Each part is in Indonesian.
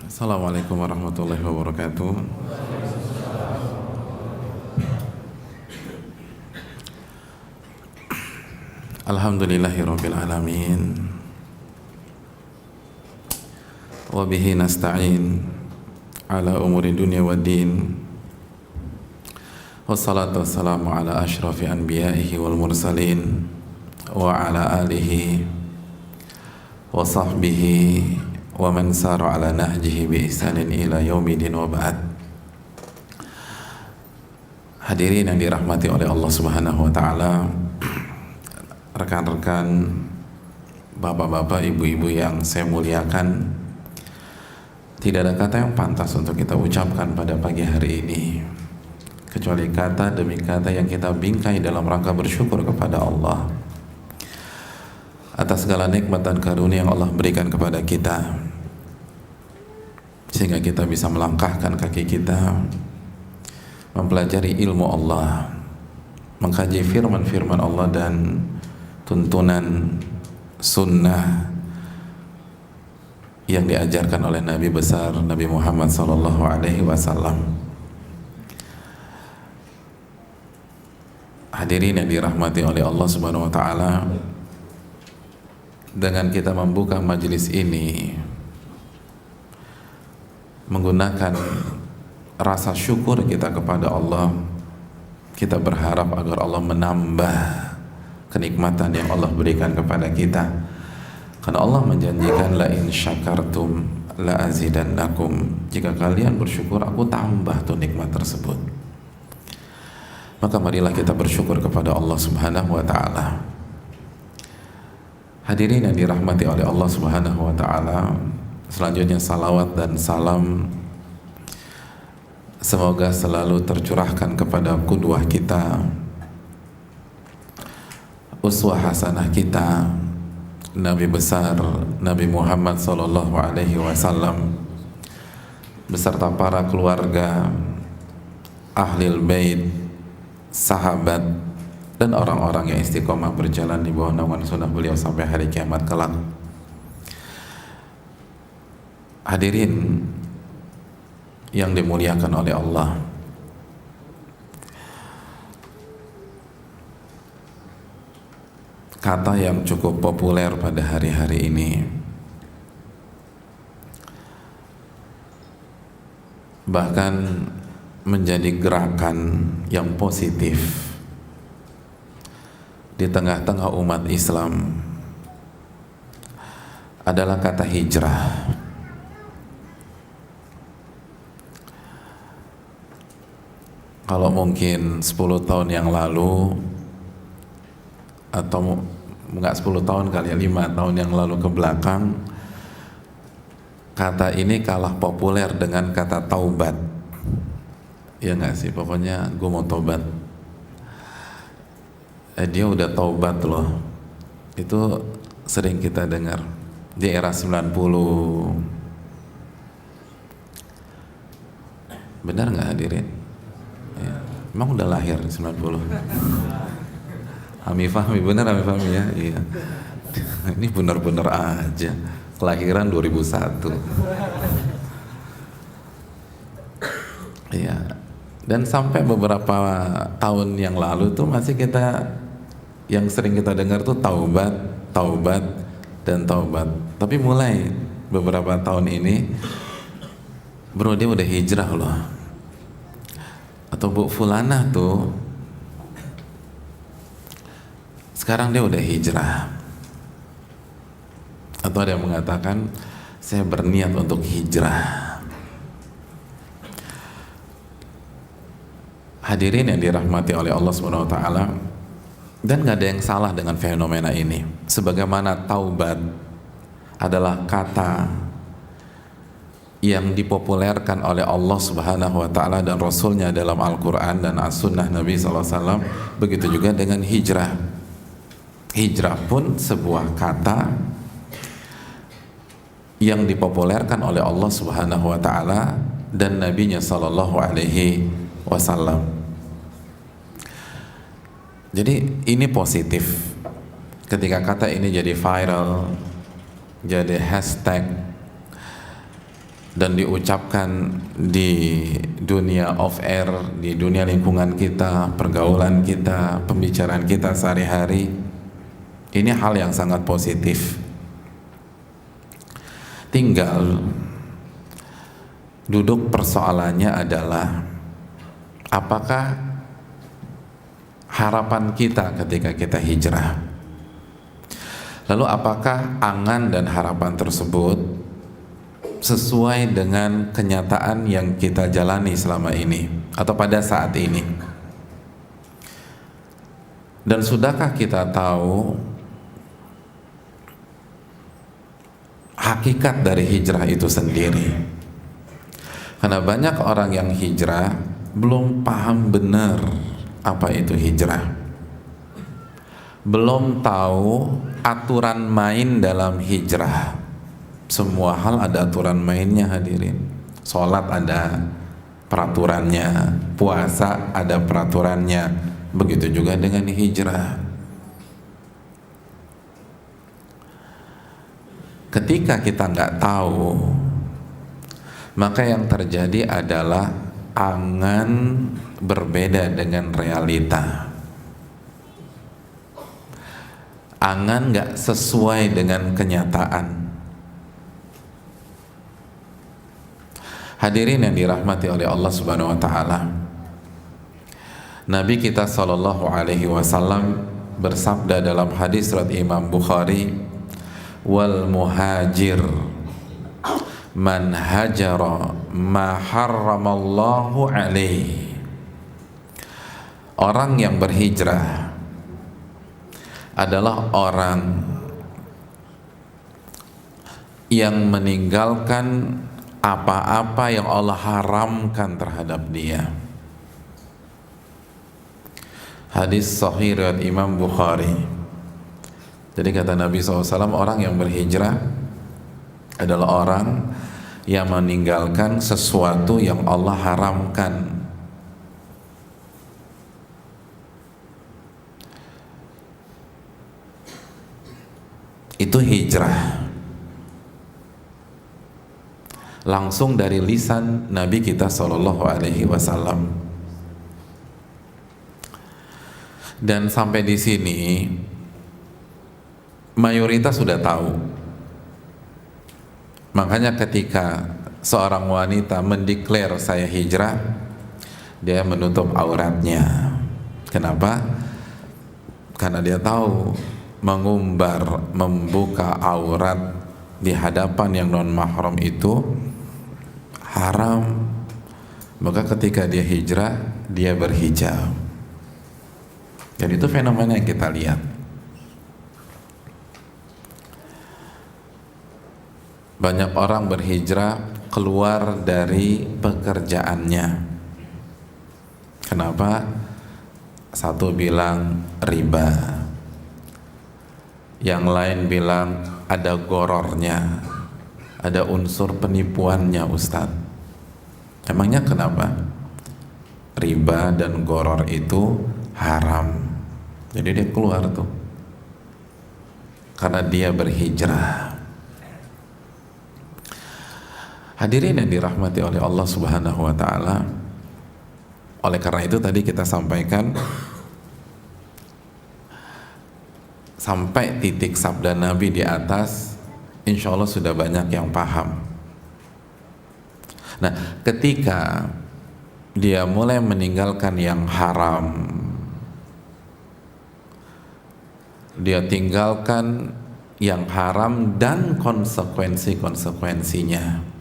Assalamualaikum warahmatullahi wabarakatuh. Alhamdulillahirabbil alamin. Wa bihi nasta'in ala umuri dunya waddin. Wassalatu wassalamu ala asyrafil anbiya'ihi wal mursalin wa ala alihi wa sahbihi wa man sara ala nahjihi bi ihsanin ila yaumidin wa ba'd. Hadirin yang dirahmati oleh Allah Subhanahu wa taala, rekan-rekan, bapak-bapak, ibu-ibu yang saya muliakan, tidak ada kata yang pantas untuk kita ucapkan pada pagi hari ini kecuali kata demi kata yang kita bingkai dalam rangka bersyukur kepada Allah atas segala nikmat dan karunia yang Allah berikan kepada kita, sehingga kita bisa melangkahkan kaki kita mempelajari ilmu Allah, mengkaji firman-firman Allah dan tuntunan sunnah yang diajarkan oleh Nabi besar Nabi Muhammad SAW. Hadirin yang dirahmati oleh Allah Subhanahu wa taala, dengan kita membuka majelis ini menggunakan rasa syukur kita kepada Allah, kita berharap agar Allah menambah kenikmatan yang Allah berikan kepada kita, karena Allah menjanjikan la in syakartum la azidannakum, jika kalian bersyukur aku tambah tuh nikmat tersebut. Maka marilah kita bersyukur kepada Allah Subhanahu wa taala. Hadirin yang dirahmati oleh Allah Subhanahu wa taala, selanjutnya salawat dan salam semoga selalu tercurahkan kepada qudwah kita, uswah hasanah kita, Nabi besar Nabi Muhammad sallallahu alaihi wasallam beserta para keluarga, ahlil bait, sahabat, dan orang-orang yang istiqomah berjalan di bawah naungan sunnah beliau sampai hari kiamat kelak. Hadirin yang dimuliakan oleh Allah, kata yang cukup populer pada hari-hari ini, bahkan menjadi gerakan yang positif di tengah-tengah umat Islam, adalah kata hijrah. Kalau mungkin 10 tahun yang lalu, atau enggak 10 tahun kali ya, 5 tahun yang lalu ke belakang, kata ini kalah populer dengan kata taubat. Ya enggak sih, pokoknya gue mau taubat. Dia udah taubat loh. Itu sering kita dengar di era 90. Benar nggak hadirin? Ya. Emang udah lahir 90? Hami Fahmi, benar Hami Fahmi ya? Iya. Ini benar-benar aja. Kelahiran 2001. Iya. Dan sampai beberapa tahun yang lalu tuh masih kita, yang sering kita dengar tuh taubat, taubat, dan taubat. Tapi mulai beberapa tahun ini, bro, dia udah hijrah loh. Atau Bu Fulanah tuh sekarang dia udah hijrah. Atau ada yang mengatakan saya berniat untuk hijrah. Hadirin yang dirahmati oleh Allah Subhanahu wa taala, dan gak ada yang salah dengan fenomena ini. Sebagaimana taubat adalah kata yang dipopulerkan oleh Allah Subhanahu wa taala dan Rasulnya dalam Al-Quran dan As-Sunnah Nabi SAW, begitu juga dengan hijrah. Hijrah pun sebuah kata yang dipopulerkan oleh Allah Subhanahu wa taala dan Nabinya Sallallahu alaihi wasallam. Jadi ini positif ketika kata ini jadi viral, jadi hashtag, dan diucapkan di dunia off air, di dunia lingkungan kita, pergaulan kita, pembicaraan kita sehari-hari, ini hal yang sangat positif. Tinggal duduk persoalannya adalah apakah harapan kita ketika kita hijrah, lalu apakah angan dan harapan tersebut sesuai dengan kenyataan yang kita jalani selama ini atau pada saat ini, dan sudahkah kita tahu hakikat dari hijrah itu sendiri. Karena banyak orang yang hijrah belum paham benar apa itu hijrah, belum tahu aturan main dalam hijrah. Semua hal ada aturan mainnya hadirin. Sholat ada peraturannya, puasa ada peraturannya, begitu juga dengan hijrah. Ketika kita nggak tahu, maka yang terjadi adalah angan berbeda dengan realita. Angan nggak sesuai dengan kenyataan. Hadirin yang dirahmati oleh Allah Subhanahu wa taala, Nabi kita sallallahu alaihi wasallam bersabda dalam hadis riwayat Imam Bukhari, wal muhajir man hajara ma harramallahu alaihi. Orang yang berhijrah adalah orang yang meninggalkan apa-apa yang Allah haramkan terhadap dia. Hadis sahih riwayat Imam Bukhari. Jadi kata Nabi SAW, orang yang berhijrah adalah orang yang meninggalkan sesuatu yang Allah haramkan. Itu hijrah. Langsung dari lisan Nabi kita Shallallahu Alaihi Wasallam. Dan sampai di sini mayoritas sudah tahu. Makanya ketika seorang wanita mendeklar saya hijrah, dia menutup auratnya. Kenapa? Karena dia tahu mengumbar, membuka aurat di hadapan yang non mahram itu haram. Maka ketika dia hijrah, dia berhijab. Jadi itu fenomena yang kita lihat. Banyak orang berhijrah keluar dari pekerjaannya. Kenapa? Satu bilang riba, yang lain bilang ada gorornya, ada unsur penipuannya Ustadz. Emangnya kenapa? Riba dan goror itu haram. Jadi dia keluar tuh karena dia berhijrah. Hadirin yang dirahmati oleh Allah Subhanahu wa taala, oleh karena itu tadi kita sampaikan sampai titik sabda Nabi di atas, insya Allah sudah banyak yang paham. Nah, ketika dia mulai meninggalkan yang haram, dia tinggalkan yang haram dan konsekuensinya.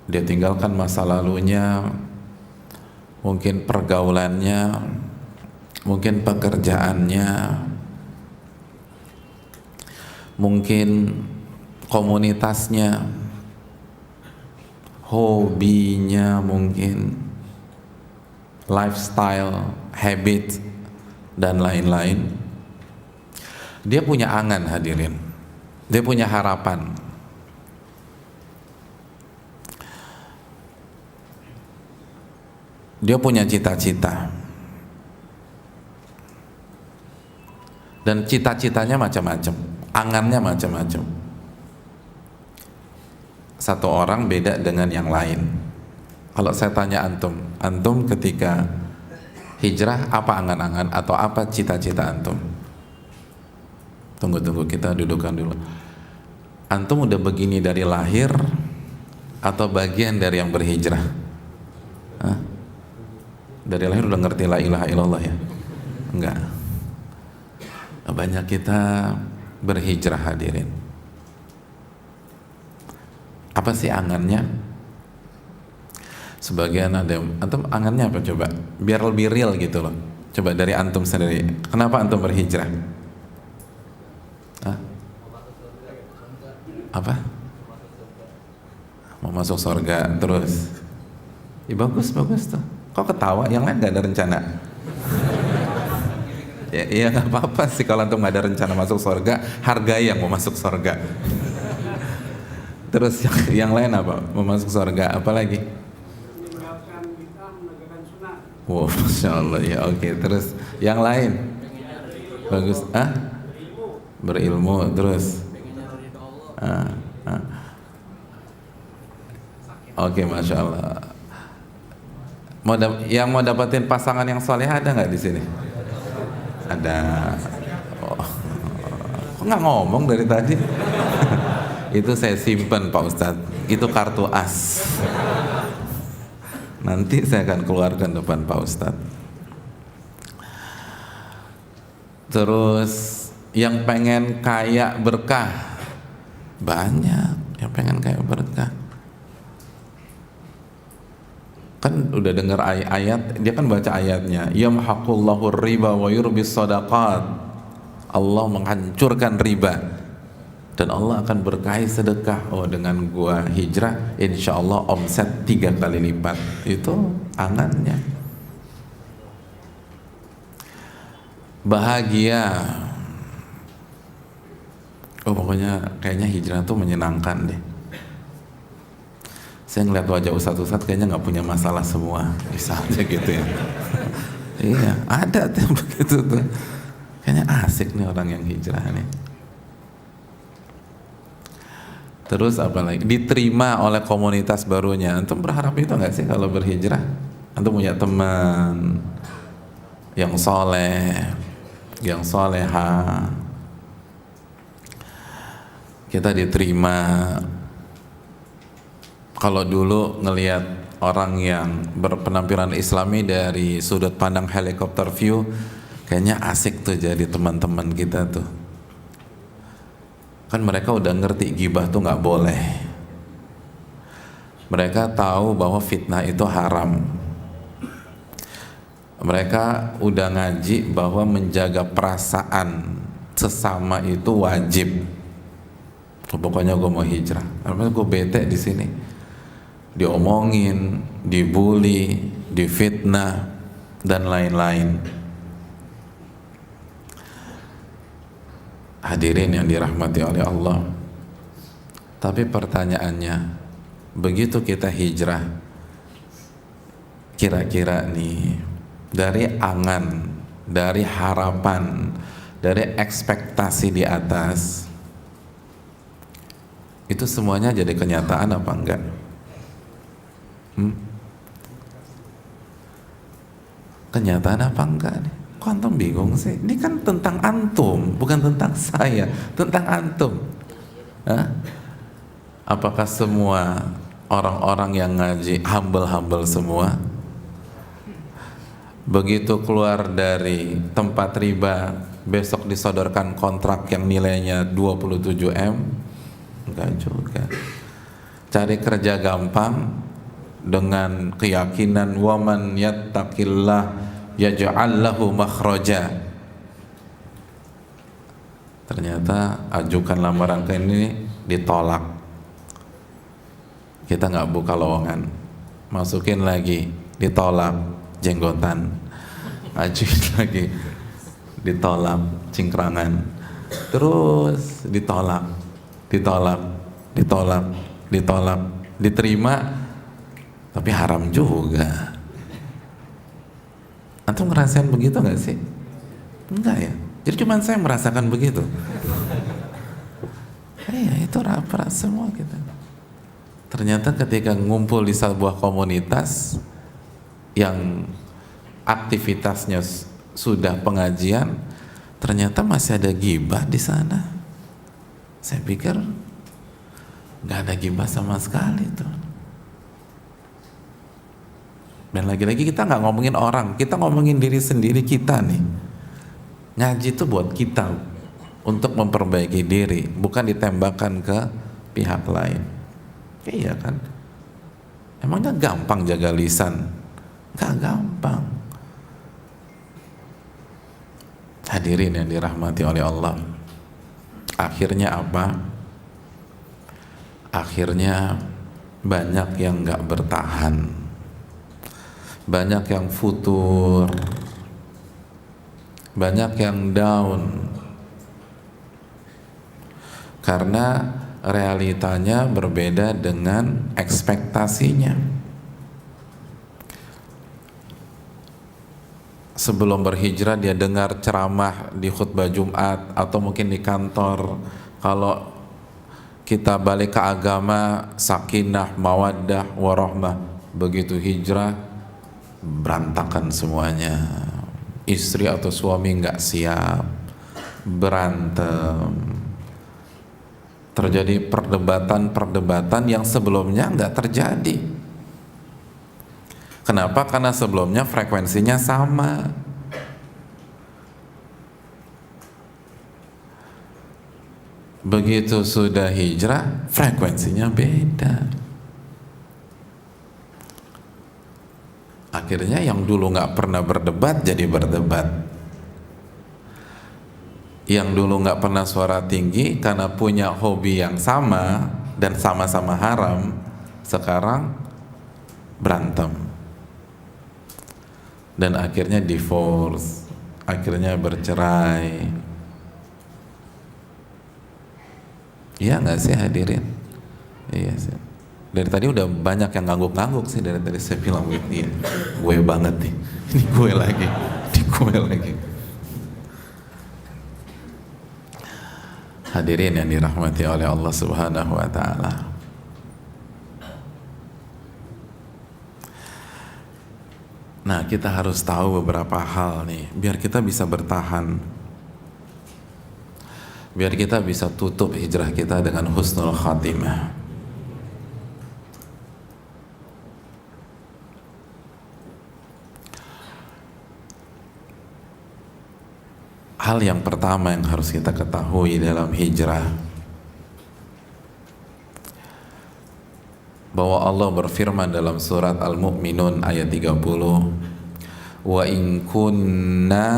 Dia tinggalkan masa lalunya, mungkin pergaulannya, mungkin pekerjaannya, mungkin komunitasnya, hobinya, mungkin lifestyle, habit, dan lain-lain. Dia punya angan hadirin, dia punya harapan. Dia punya cita-cita, dan cita-citanya macam-macam. angannya macam-macam. Satu orang beda dengan yang lain. Kalau saya tanya antum ketika hijrah apa angan-angan atau apa cita-cita antum? Tunggu kita dudukkan dulu. Antum udah begini dari lahir atau bagian dari yang berhijrah? Hah? Dari lahir udah ngerti la ilaha illallah ya? Enggak. Banyak kita berhijrah hadirin. Apa sih angannya? Sebagian ada antum angannya apa coba? Biar lebih real gitu loh. Coba dari antum sendiri. Kenapa antum berhijrah? Hah? Apa? Mau masuk surga terus. Ya bagus tuh. Kok ketawa? Yang lain gak ada rencana? Ya nggak apa-apa sih kalau antum nggak ada rencana masuk surga, hargai yang mau masuk surga. Terus yang lain apa? Mau masuk surga, apa lagi? Wow, masya Allah ya, oke. Terus yang lain? Bagus, berilmu, terus? Oke, masya Allah. Yang mau dapetin pasangan yang soleh ada nggak di sini? Ada. Oh. Kok nggak ngomong dari tadi? Itu saya simpen Pak Ustadz. Itu kartu as. Nanti saya akan keluarkan depan Pak Ustadz. Terus yang pengen kaya berkah banyak. Yang pengen kaya berkah. Kan udah dengar ayat, dia kan baca ayatnya, yamhaqullahu riba wa yurbis shadaqat. Allah menghancurkan riba dan Allah akan berkahi sedekah. Oh, dengan gua hijrah insya Allah omset 3 kali lipat. Itu angannya. Bahagia. Oh, pokoknya kayaknya hijrah tuh menyenangkan deh. Saya ngeliat wajah ustadz kayaknya nggak punya masalah semua, bisa aja gitu ya. Iya, ada tuh begitu tuh. Kayaknya asik nih orang yang hijrah nih. Terus apa lagi? Diterima oleh komunitas barunya. Antum berharap itu nggak sih kalau berhijrah? Antum punya teman yang soleh, yang soleha. Kita diterima. Kalau dulu ngelihat orang yang berpenampilan islami dari sudut pandang helikopter view, kayaknya asik tuh jadi teman-teman kita tuh. Kan mereka udah ngerti gibah tuh nggak boleh. Mereka tahu bahwa fitnah itu haram. Mereka udah ngaji bahwa menjaga perasaan sesama itu wajib. Pokoknya gue mau hijrah, karena gue bete di sini. Diomongin, dibully, difitnah, dan lain-lain. Hadirin yang dirahmati oleh Allah. Tapi pertanyaannya, begitu kita hijrah, kira-kira nih, dari angan, dari harapan, dari ekspektasi di atas, itu semuanya jadi kenyataan apa enggak? Kenyataan apa enggak nih? Kok antum bingung sih? Ini kan tentang antum, bukan tentang saya, tentang antum. Hah? Apakah semua orang-orang yang ngaji humble semua? Begitu keluar dari tempat riba, besok disodorkan kontrak yang nilainya 27 M? Enggak juga. Cari kerja gampang dengan keyakinan waman yattaqillah yaj'al lahu makhraja. Ternyata ajukan lamaran ke ini ditolak. Kita nggak buka lowongan, masukin lagi ditolak, jenggotan, ajuin lagi ditolak, cingkrangan, terus ditolak, diterima tapi haram juga. Antum ngerasain begitu nggak sih? Enggak ya? Jadi cuma saya merasakan begitu. Iya, itu rapat semua kita. Ternyata ketika ngumpul di sebuah komunitas yang aktivitasnya sudah pengajian, ternyata masih ada gibah di sana. Saya pikir nggak ada gibah sama sekali tuh. Dan lagi-lagi kita nggak ngomongin orang, kita ngomongin diri sendiri kita nih. Ngaji itu buat kita untuk memperbaiki diri, bukan ditembakkan ke pihak lain. Iya kan? Emangnya gampang jaga lisan? Gak gampang. Hadirin yang dirahmati oleh Allah, akhirnya apa? Akhirnya banyak yang gak bertahan, banyak yang futur, banyak yang down, karena realitanya berbeda dengan ekspektasinya. Sebelum berhijrah dia dengar ceramah di khutbah Jumat atau mungkin di kantor, kalau kita balik ke agama sakinah, mawaddah, warahmah. Begitu hijrah berantakan semuanya. Istri atau suami nggak siap, berantem, terjadi perdebatan yang sebelumnya nggak terjadi. Kenapa? Karena sebelumnya frekuensinya sama. Begitu sudah hijrah, frekuensinya beda. Akhirnya yang dulu nggak pernah berdebat jadi berdebat. Yang dulu nggak pernah suara tinggi karena punya hobi yang sama dan sama-sama haram, sekarang berantem. Dan akhirnya divorce, akhirnya bercerai. Iya nggak sih hadirin? Iya sih. Dari tadi udah banyak yang ngangguk-ngangguk sih, dari tadi saya bilang ini gue banget nih, ini gue lagi, ini gue lagi. Hadirin yang dirahmati oleh Allah Subhanahu wa Ta'ala, nah kita harus tahu beberapa hal nih biar kita bisa bertahan, biar kita bisa tutup hijrah kita dengan husnul khatimah. Hal yang pertama yang harus kita ketahui dalam hijrah, bahwa Allah berfirman dalam surat Al-Mu'minun ayat 30, wa in kunna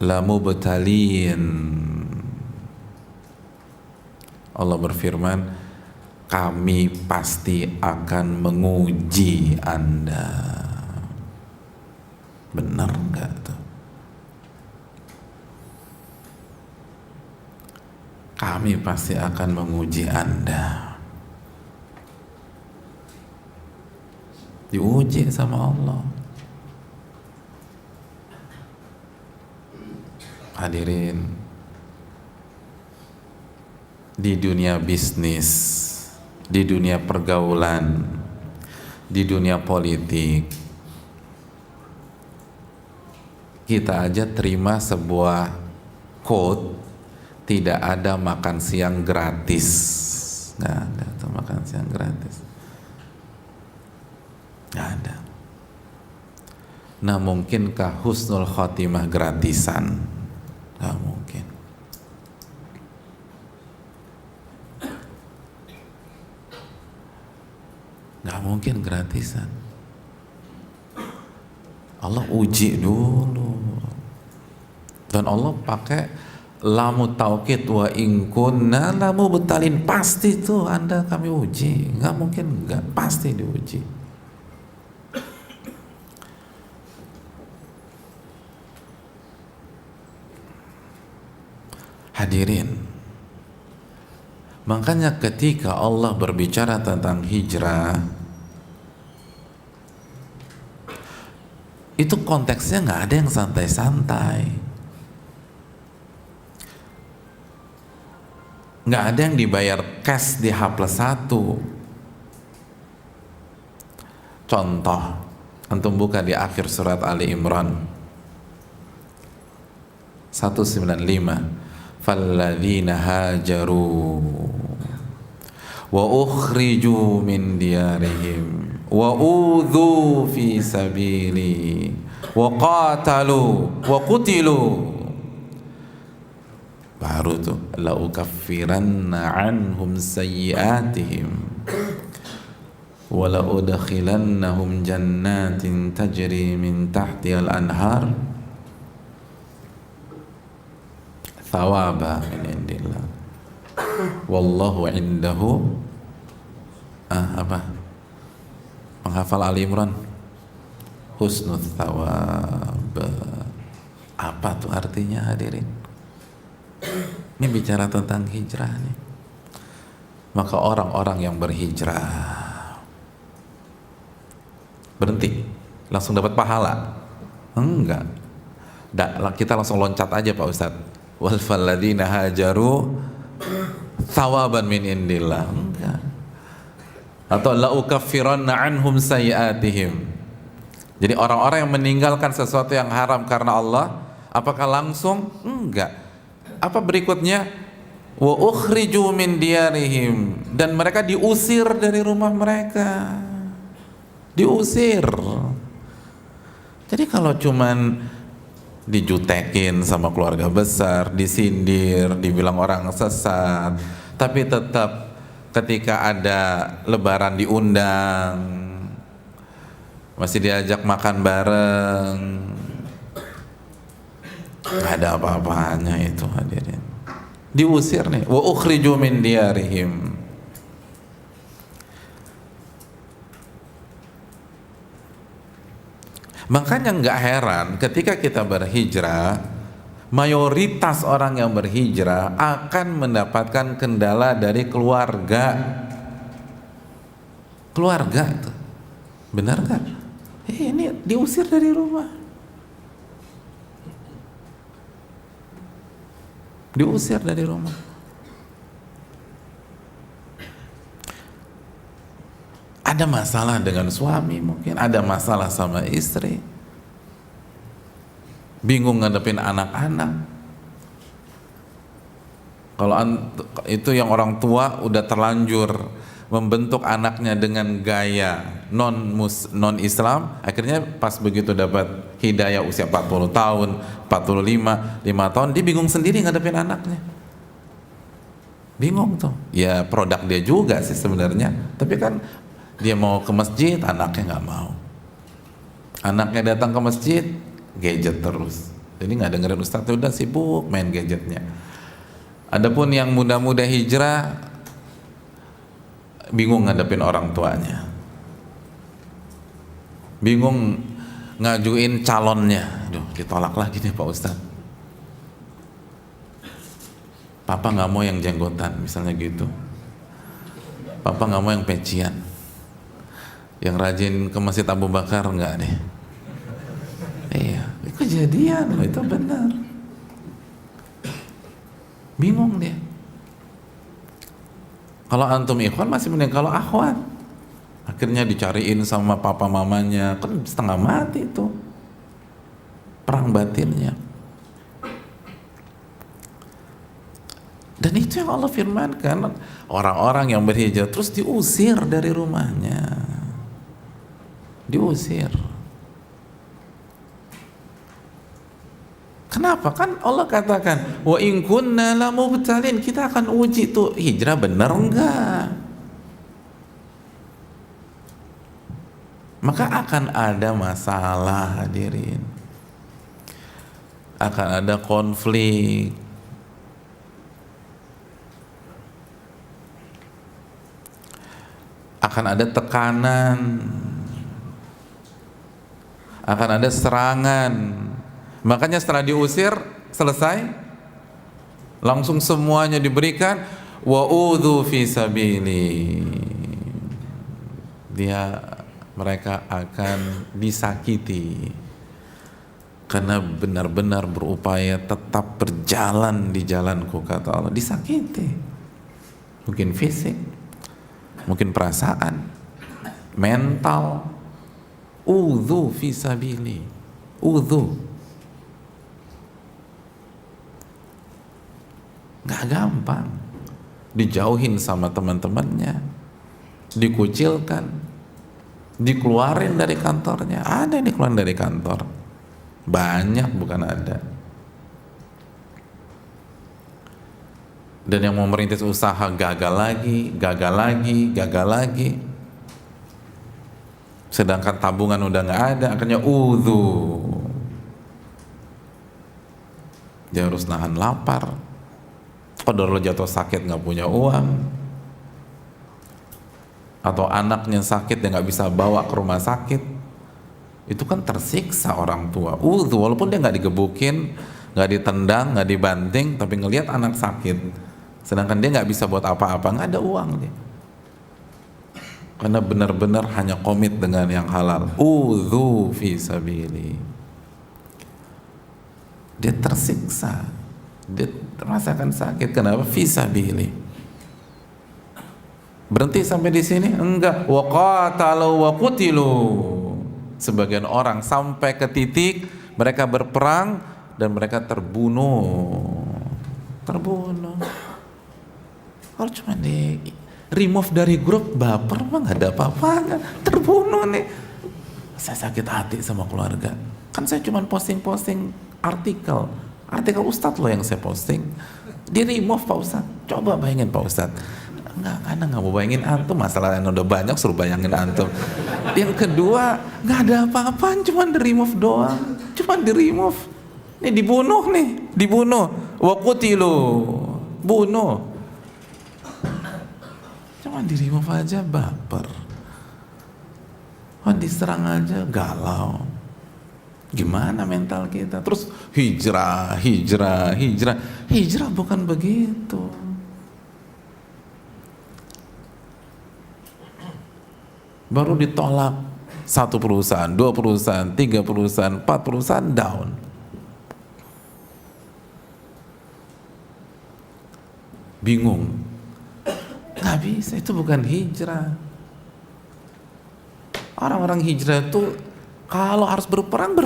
lamubtalin. Allah berfirman, kami pasti akan menguji Anda. Benar enggak tuh? Kami pasti akan menguji Anda. Diuji sama Allah. Hadirin, di dunia bisnis, di dunia pergaulan, di dunia politik, kita aja terima sebuah quote, tidak ada makan siang gratis. Nggak ada tuh makan siang gratis. Nggak ada. Nah, mungkinkah husnul khotimah gratisan? Nggak mungkin. Nggak mungkin gratisan. Allah uji dulu. Dan Allah pakai lamu taukid, wa in kunna lamu betalin, pasti tuh Anda kami uji. Nggak mungkin nggak, pasti diuji. Hadirin, makanya ketika Allah berbicara tentang hijrah, itu konteksnya nggak ada yang santai-santai. nggak ada yang dibayar cash di H+1. Contoh, antum buka di akhir surat Ali Imran 195, falladzina hajaru wa ukhriju min diyarihim wa udhu fi sabili wa qatalu wa qutilu, baru tuh la ukaffiranna anhum sayyiatihim wa la udkhilannahum jannatin tajri min tahtihal anhar thawaba min indillah wallahu indahu penghafal Ali Imran, husnul thawab. Apa tuh artinya hadirin? Ini bicara tentang hijrah nih. Maka orang-orang yang berhijrah berhenti langsung dapat pahala? Enggak. Kita langsung loncat aja Pak Ustadz. Wal falladzina hajaru thawaban min indillah. Enggak. Atau la ukaffiranna anhum sayyiatihim. Jadi orang-orang yang meninggalkan sesuatu yang haram karena Allah, apakah langsung? Enggak. Apa berikutnya? Wa ukhriju min diyarihim, dan mereka diusir dari rumah mereka. Diusir. Jadi kalau cuman dijutekin sama keluarga besar, disindir, dibilang orang sesat, tapi tetap ketika ada lebaran diundang, masih diajak makan bareng, nggak ada apa-apanya itu hadirin. Diusir nih, wa ukhriju min diyarihim. Makanya nggak heran ketika kita berhijrah, mayoritas orang yang berhijrah akan mendapatkan kendala dari keluarga. Keluarga itu, benar nggak? Ini diusir dari rumah, diusir dari rumah. Ada masalah dengan suami, mungkin ada masalah sama istri, bingung ngadepin anak-anak. Kalau itu yang orang tua udah terlanjur membentuk anaknya dengan gaya non Islam, akhirnya pas begitu dapat hidayah usia 40 tahun, 45, 5 tahun, dia bingung sendiri ngadepin anaknya. Bingung tuh. Ya produk dia juga sih sebenarnya, tapi kan dia mau ke masjid, anaknya nggak mau. Anaknya datang ke masjid, gadget terus. Jadi nggak dengerin ustadz, udah sibuk main gadgetnya. Adapun yang muda-muda hijrah, bingung ngadepin orang tuanya, bingung ngajuin calonnya. Aduh, ditolak lagi nih Pak Ustadz. Papa nggak mau yang jenggotan, misalnya gitu. Papa nggak mau yang pecian. Yang rajin ke Masjid Abu Bakar enggak deh. Iya, itu kejadian loh, itu benar. Bingung dia. Kalau antum ikhwan masih mending, kalau akhwat akhirnya dicariin sama papa mamanya, kan setengah mati tuh perang batinnya. Dan itu yang Allah firmankan, orang-orang yang berhijrah terus diusir dari rumahnya. Diusir. Kenapa? Kan Allah katakan, wa in kunna lamubtalin, kita akan uji tuh hijrah benar enggak. Maka akan ada masalah hadirin. Akan ada konflik. Akan ada tekanan. Akan ada serangan. Makanya setelah diusir, selesai, langsung semuanya diberikan, wa udhu fi sabili. Mereka akan disakiti karena benar-benar berupaya tetap berjalan di jalanku, kata Allah. Disakiti. mungkin fisik, mungkin perasaan, mental. Udhu fisabili, udhu. Gak gampang. Dijauhin sama teman-temannya, dikucilkan, dikeluarin dari kantornya. Ada yang dikeluarin dari kantor, banyak, bukan ada. Dan yang mau merintis usaha gagal lagi, gagal lagi, gagal lagi. Sedangkan tabungan udah nggak ada, akhirnya udhu. Dia harus nahan lapar. Padahal lo jatuh sakit nggak punya uang, atau anaknya sakit dia nggak bisa bawa ke rumah sakit, itu kan tersiksa orang tua. Udhu, walaupun dia nggak digebukin, nggak ditendang, nggak dibanting, tapi ngelihat anak sakit, sedangkan dia nggak bisa buat apa-apa, nggak ada uang dia. Karena benar-benar hanya komit dengan yang halal. Udhu fi sabili. Dia tersiksa, dia merasakan sakit. Kenapa? Fi sabili. Berhenti sampai di sini? Enggak. Wa qatalu wa qutilu. Sebagian orang sampai ke titik mereka berperang dan mereka terbunuh. Kalau cuma di remove dari grup, baper mah nggak ada apa-apa, terbunuh nih. Saya sakit hati sama keluarga. Kan saya cuma posting artikel Ustadz loh yang saya posting, di remove Pak Ustadz. Coba bayangin Pak Ustadz. Enggak, karena nggak mau bayangin antum, masalah yang udah banyak suruh bayangin antum. Yang kedua, nggak ada apa-apaan, cuma di remove doang, cuma di remove. Nih dibunuh, wa qutilu, bunuh. Cuma di remove aja baper, diserang aja galau. Gimana mental kita? Terus hijrah bukan begitu. Baru ditolak 1 perusahaan, 2 perusahaan, 3 perusahaan, 4 perusahaan down. Bingung. Nggak bisa, itu bukan hijrah. Orang-orang hijrah itu kalau harus berperang.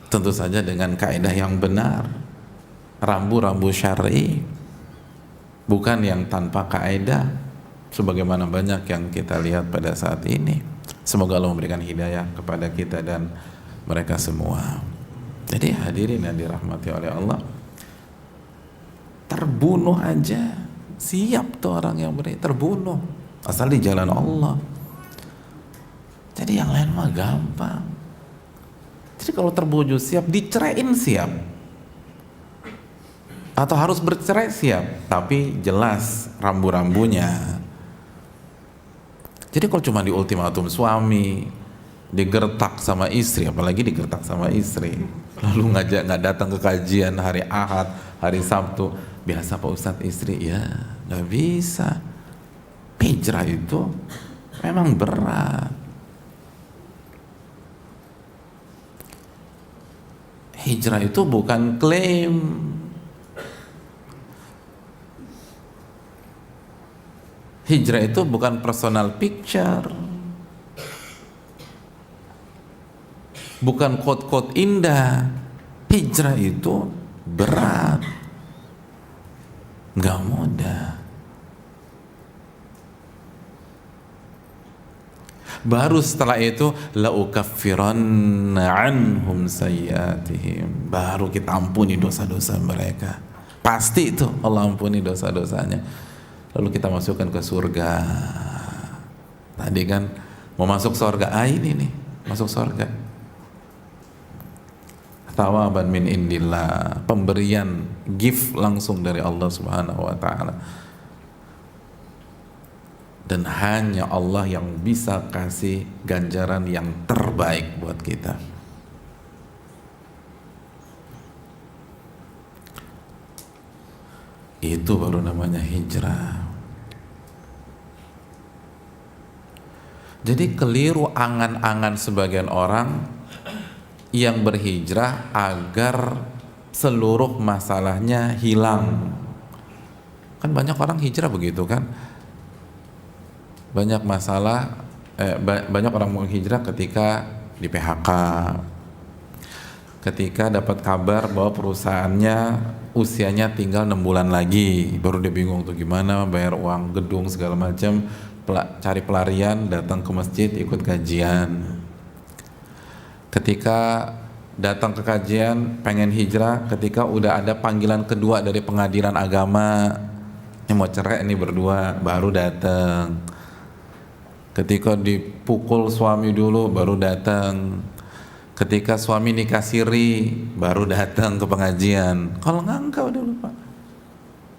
Tentu saja dengan kaidah yang benar, rambu-rambu syar'i, bukan yang tanpa kaidah sebagaimana banyak yang kita lihat pada saat ini. Semoga Allah memberikan hidayah kepada kita dan mereka semua. Jadi hadirin yang dirahmati oleh Allah, terbunuh aja siap tuh orang yang terbunuh asal di jalan Allah. Jadi yang lain mah gampang. Jadi kalau terbunuh siap, diceraiin siap, atau harus bercerai siap, tapi jelas rambu-rambunya. Jadi kalau cuma di ultimatum suami, digertak sama istri, apalagi digertak sama istri, lalu nggak datang ke kajian hari Ahad, hari Sabtu, biasa Pak Ustadz istri, ya nggak bisa. Hijrah itu memang berat. Hijrah itu bukan klaim. Hijrah itu bukan personal picture, bukan quote-quote indah. Hijrah itu berat, nggak mudah. Baru setelah itu la ukaffiranna anhum sayyiatihim, baru kita ampuni dosa-dosa mereka. Pasti itu Allah ampuni dosa-dosanya. Lalu kita masukkan ke surga. Tadi kan mau masuk surga, ini nih masuk surga. Thawaban min indillah, pemberian gift langsung dari Allah Subhanahu wa taala. Dan hanya Allah yang bisa kasih ganjaran yang terbaik buat kita. Itu baru namanya hijrah. Jadi keliru angan-angan sebagian orang yang berhijrah agar seluruh masalahnya hilang. Kan banyak orang hijrah begitu kan, banyak masalah, banyak orang mau hijrah ketika di PHK, ketika dapat kabar bahwa perusahaannya usianya tinggal 6 bulan lagi, baru dia bingung tuh gimana bayar uang gedung segala macam, cari pelarian, datang ke masjid ikut kajian. Ketika datang ke kajian pengen hijrah, ketika udah ada panggilan kedua dari pengadilan agama, ini mau cerai ini berdua, baru datang. Ketika dipukul suami dulu baru datang. Ketika suami nikah siri baru datang ke pengajian. Kalau enggak udah lupa.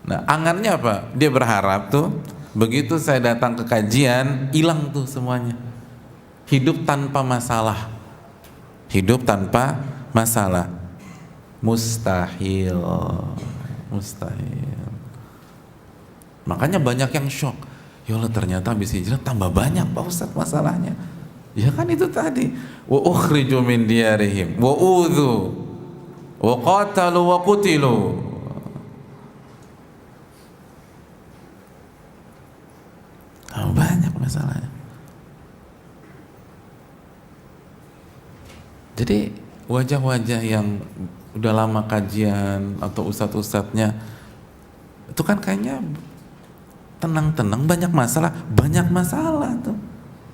Nah, angannya apa? Dia berharap tuh begitu saya datang ke kajian hilang tuh semuanya. Hidup tanpa masalah. Hidup tanpa masalah. Mustahil. Mustahil. Makanya banyak yang shock. Ya Allah, ternyata habis hijrah tambah banyak Pak Ustadz masalahnya. Ya kan itu tadi, wa ukhriju min diyarihim wa udhu wa qatalu wa qutilu. Banyak masalahnya. Jadi wajah-wajah yang udah lama kajian atau ustadz-ustadznya itu kan kayaknya tenang-tenang, banyak masalah tuh,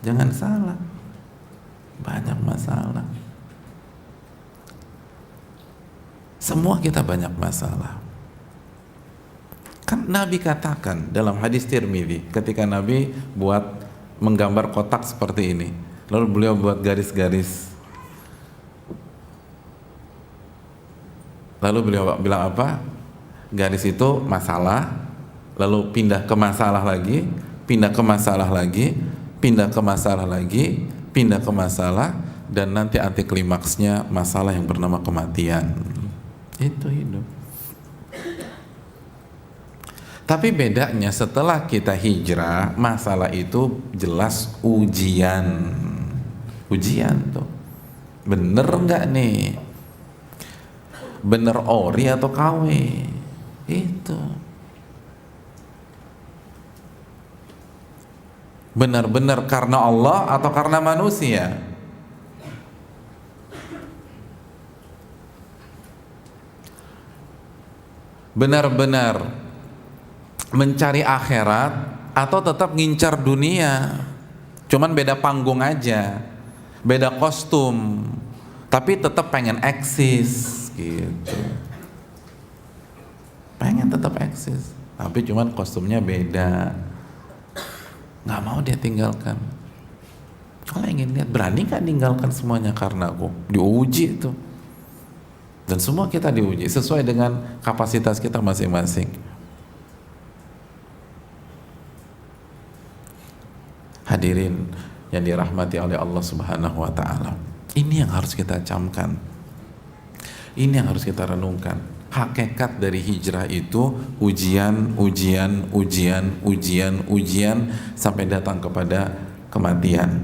jangan salah. Banyak masalah. Semua kita banyak masalah. Kan Nabi katakan dalam hadis Tirmidzi, ketika Nabi buat menggambar kotak seperti ini, lalu beliau buat garis-garis. Lalu beliau bilang apa? Garis itu masalah, lalu pindah ke masalah lagi, pindah ke masalah lagi, pindah ke masalah lagi, pindah ke masalah, dan nanti anti klimaksnya masalah yang bernama kematian. Itu hidup. Tapi bedanya setelah kita hijrah, masalah itu jelas ujian. Ujian tuh. Bener nggak nih? Bener ori atau KW? Itu. Benar-benar karena Allah atau karena manusia? Benar-benar mencari akhirat atau tetap ngincar dunia? Cuman beda panggung aja, beda kostum, tapi tetap pengen eksis gitu. Pengen tetap eksis, tapi cuman kostumnya beda. Nggak mau dia tinggalkan. Kalau ingin lihat, berani nggak tinggalkan semuanya karena aku? Diuji itu. Dan semua kita diuji sesuai dengan kapasitas kita masing-masing. Hadirin yang dirahmati oleh Allah Subhanahu wa Ta'ala, ini yang harus kita camkan, ini yang harus kita renungkan. Hakikat dari hijrah itu ujian, ujian, ujian, ujian, ujian sampai datang kepada kematian.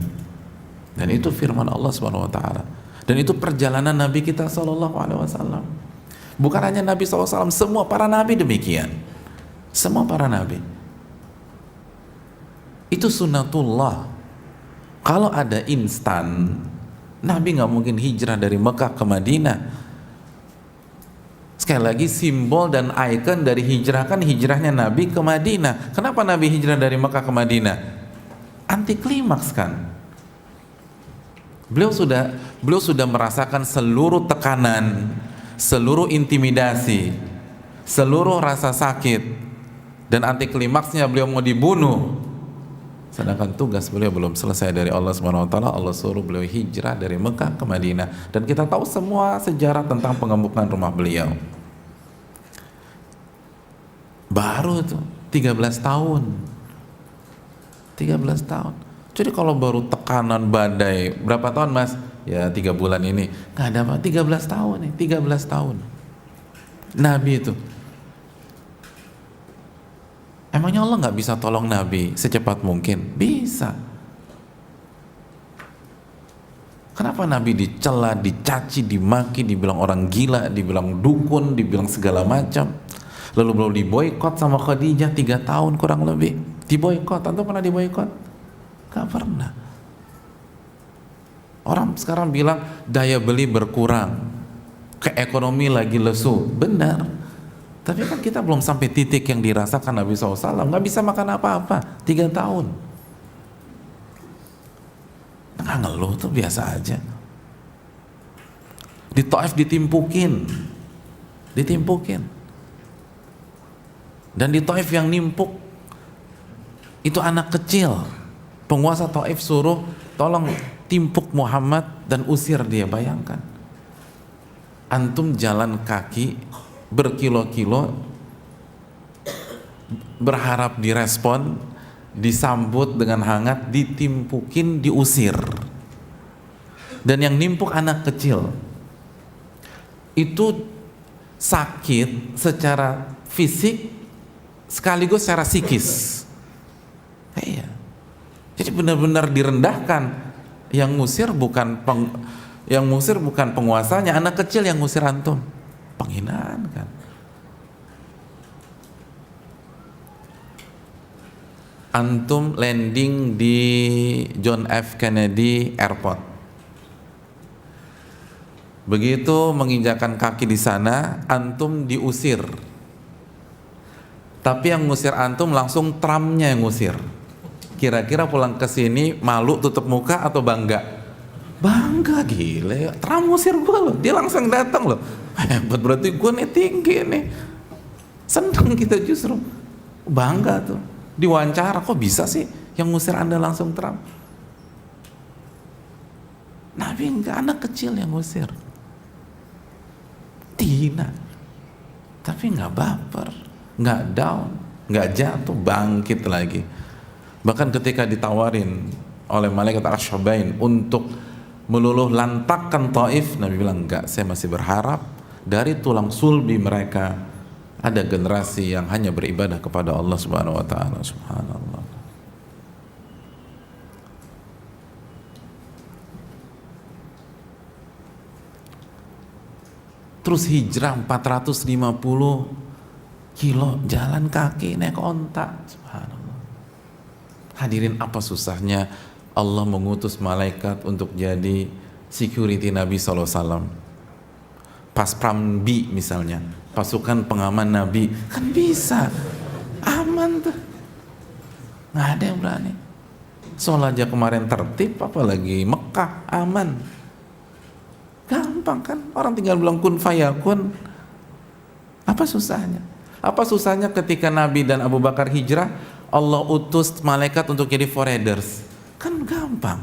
Dan itu firman Allah Subhanahu wa Ta'ala. Dan itu perjalanan Nabi kita Sallallahu Alaihi Wasallam. Bukan hanya Nabi SAW, semua para Nabi demikian. Semua para Nabi. Itu sunnatullah. Kalau ada instan, Nabi nggak mungkin hijrah dari Mekah ke Madinah. Sekali lagi, simbol dan ikon dari hijrah kan hijrahnya Nabi ke Madinah. Kenapa Nabi hijrah dari Mekah ke Madinah? Anti klimaks kan. Beliau sudah merasakan seluruh tekanan, seluruh intimidasi, seluruh rasa sakit, dan anti klimaksnya beliau mau dibunuh. Sedangkan tugas beliau belum selesai dari Allah Subhanahu wa Ta'ala. Allah suruh beliau hijrah dari Mekah ke Madinah. Dan kita tahu semua sejarah tentang pengemukan rumah beliau. Baru tuh 13 tahun. 13 tahun. Jadi kalau baru tekanan badai, berapa tahun Mas? Ya 3 bulan ini. Nggak ada apa, 13 tahun nih, 13 tahun. Nabi itu. Emangnya Allah nggak bisa tolong Nabi secepat mungkin? Bisa. Kenapa Nabi dicela, dicaci, dimaki, dibilang orang gila, dibilang dukun, dibilang segala macam? Lalu belum diboikot sama Khadijah 3 tahun kurang lebih. Diboikot, antum pernah diboikot? Gak pernah. Orang sekarang bilang daya beli berkurang, ke ekonomi lagi lesu. Benar. Tapi kan kita belum sampai titik yang dirasakan Nabi SAW. Nggak bisa makan apa-apa 3 tahun. Nggak ngeluh tuh biasa aja. Di Taif ditimpukin. Dan di Taif yang nimpuk itu anak kecil. Penguasa Taif suruh tolong timpuk Muhammad dan usir dia. Bayangkan, antum jalan kaki berkilo-kilo berharap direspon, disambut dengan hangat, ditimpukin, diusir. Dan yang nimpuk anak kecil. Itu sakit secara fisik sekaligus secara psikis. Iya. Jadi benar-benar direndahkan. Yang ngusir bukan penguasanya, anak kecil yang ngusir antum. Penghinaan kan. Antum landing di John F. Kennedy Airport. Begitu menginjakan kaki di sana, antum diusir. Tapi yang ngusir antum langsung tramnya yang ngusir. Kira-kira pulang ke sini malu tutup muka atau bangga? Bangga, gile. Tram ngusir gue loh, dia langsung datang loh. Hebat, berarti gue nih tinggi nih. Senang kita justru. Bangga tuh. Diwawancara, kok bisa sih yang ngusir anda langsung tram? Nabi enggak, anak kecil yang ngusir. Tina. Tapi enggak baper, enggak down, enggak jatuh, bangkit lagi. Bahkan ketika ditawarin oleh malaikat Ash-Shabain untuk meluluh lantakkan Taif, Nabi bilang enggak, saya masih berharap dari tulang sulbi mereka ada generasi yang hanya beribadah kepada Allah Subhanahu wa taala. Subhanallah. Terus hijrah 450 kilo jalan kaki naik onta. Subhanallah. Hadirin, apa susahnya Allah mengutus malaikat untuk jadi security Nabi SAW. Pas Prambi misalnya, pasukan pengaman Nabi, kan bisa aman tuh, nggak ada yang berani. Sholat aja kemarin tertib, apalagi Mekah aman, gampang kan, orang tinggal bilang kun fayakun. Apa susahnya? Apa susahnya ketika Nabi dan Abu Bakar hijrah, Allah utus malaikat untuk jadi forwarders, kan gampang.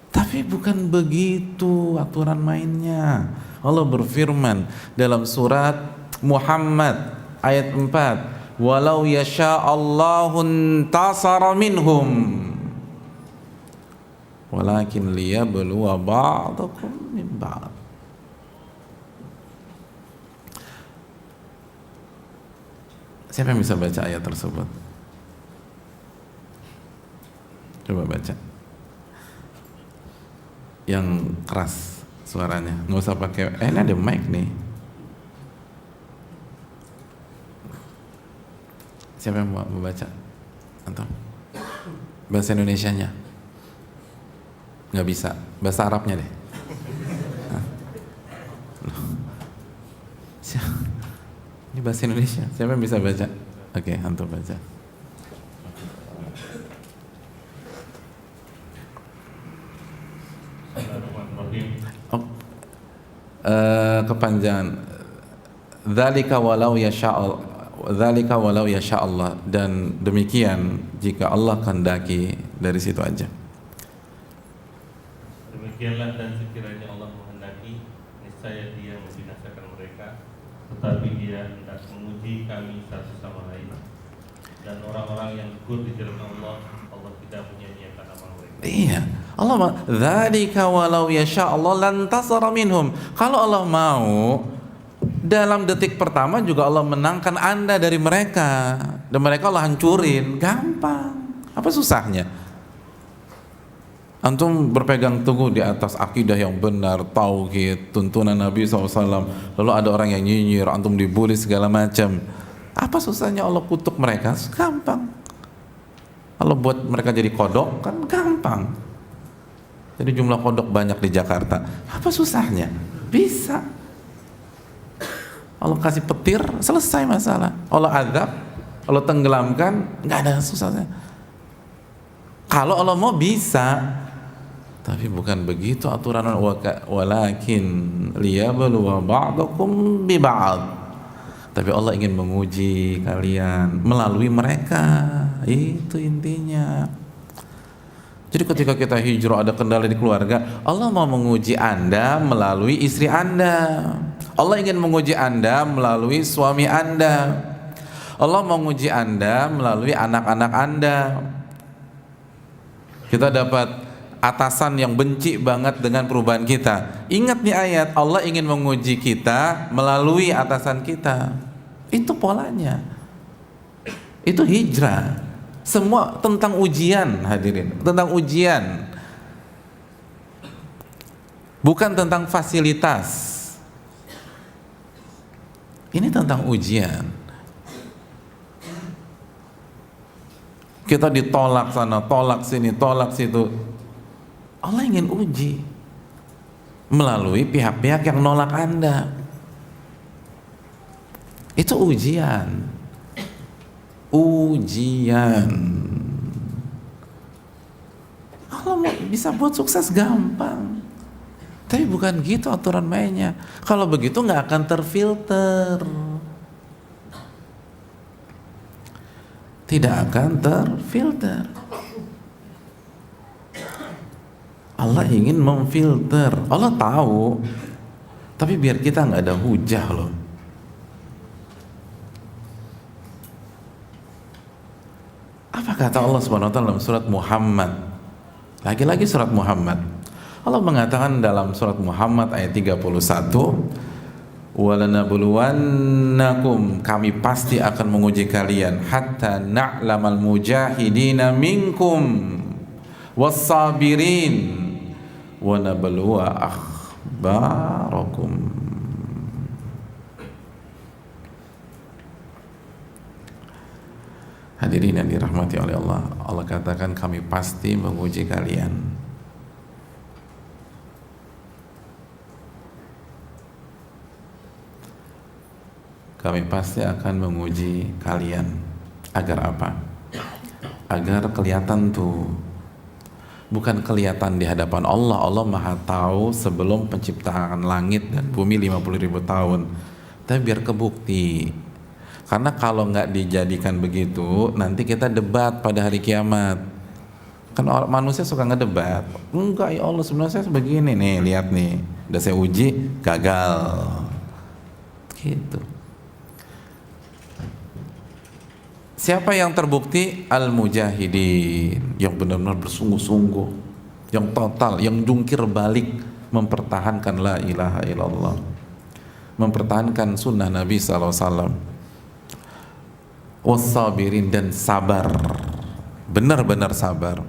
Tapi bukan begitu aturan mainnya. Allah berfirman dalam surat Muhammad ayat 4, walau yasha'allahu intasara minhum walakin liyabluwa ba'dakum min ba'd. Siapa yang bisa baca ayat tersebut? Coba baca. Yang keras suaranya, nggak usah pakai. Ini ada mic nih. Siapa yang mau baca? Antum? Bahasa Indonesianya? Nggak bisa. Bahasa Arabnya deh. Ini bahasa Indonesia. Siapa yang bisa baca? Oke, antum baca. Kepanjangan dzalika walau yasha Allah, dan demikian jika Allah kehendaki, dari situ aja. Demikianlah, dan sekiranya Allah menghendaki, niscaya Dia membinasakan mereka, tetapi Dia hendak menguji kami satu sama lain. Dan orang-orang yang gugur di jalan Allah, Allah tidak menyia-nyiakan amal mereka. Iya, Allah dzalika walau yasha Allah lantasara minhum. Kalau Allah mau, dalam detik pertama juga Allah menangkan Anda dari mereka, dan mereka Allah hancurin, gampang. Apa susahnya? Antum berpegang teguh di atas akidah yang benar, tauhid, tuntunan Nabi SAW. Lalu ada orang yang nyinyir, antum dibully segala macam. Apa susahnya Allah kutuk mereka? Gampang. Allah buat mereka jadi kodok, kan gampang. Jadi jumlah kodok banyak di Jakarta. Apa susahnya? Bisa. Allah kasih petir, selesai masalah. Allah azab, Allah tenggelamkan, nggak ada susahnya. Kalau Allah mau bisa. Tapi bukan begitu aturan, walakin liyabluwa ba'dakum bi ba'd. Tapi Allah ingin menguji kalian melalui mereka. Itu intinya. Jadi ketika kita hijrah ada kendala di keluarga, Allah mau menguji Anda melalui istri Anda. Allah ingin menguji Anda melalui suami Anda. Allah mau menguji Anda melalui anak-anak Anda. Kita dapat atasan yang benci banget dengan perubahan kita. Ingat nih ayat, Allah ingin menguji kita melalui atasan kita. Itu polanya. Itu hijrah. Semua tentang ujian, hadirin. Tentang ujian. Bukan tentang fasilitas. Ini tentang ujian. Kita ditolak sana, tolak sini, tolak situ. Allah ingin uji melalui pihak-pihak yang nolak Anda. Itu ujian. Ujian. Allah mau bisa buat sukses gampang. Tapi bukan gitu aturan mainnya. Kalau begitu nggak akan terfilter. Tidak akan terfilter. Allah ingin memfilter. Allah tahu, tapi biar kita nggak ada hujah loh. Apa kata Allah Subhanahu wa taala dalam surat Muhammad? Lagi-lagi surat Muhammad. Allah mengatakan dalam surat Muhammad ayat 31, "Walanabluwannakum," kami pasti akan menguji kalian, "hatta na'lamal mujahidina minkum was-sabirin wa nabluwa akhbarakum." Hadirin yang dirahmati oleh Allah, Allah katakan kami pasti menguji kalian. Kami pasti akan menguji kalian. Agar apa? Agar kelihatan tuh. Bukan kelihatan di hadapan Allah. Allah Maha tahu sebelum penciptaan langit dan bumi 50.000 tahun. Tapi biar kebukti. Karena kalau nggak dijadikan begitu, nanti kita debat pada hari kiamat. Kan manusia suka ngedebat. Enggak ya Allah, sebenarnya saya begini nih, lihat nih. Udah saya uji, gagal. Gitu. Siapa yang terbukti? Al-mujahidin, yang benar-benar bersungguh-sungguh, yang total, yang jungkir balik mempertahankan la ilaha illallah, mempertahankan sunnah Nabi SAW. Was-sabirin, dan sabar, benar-benar sabar.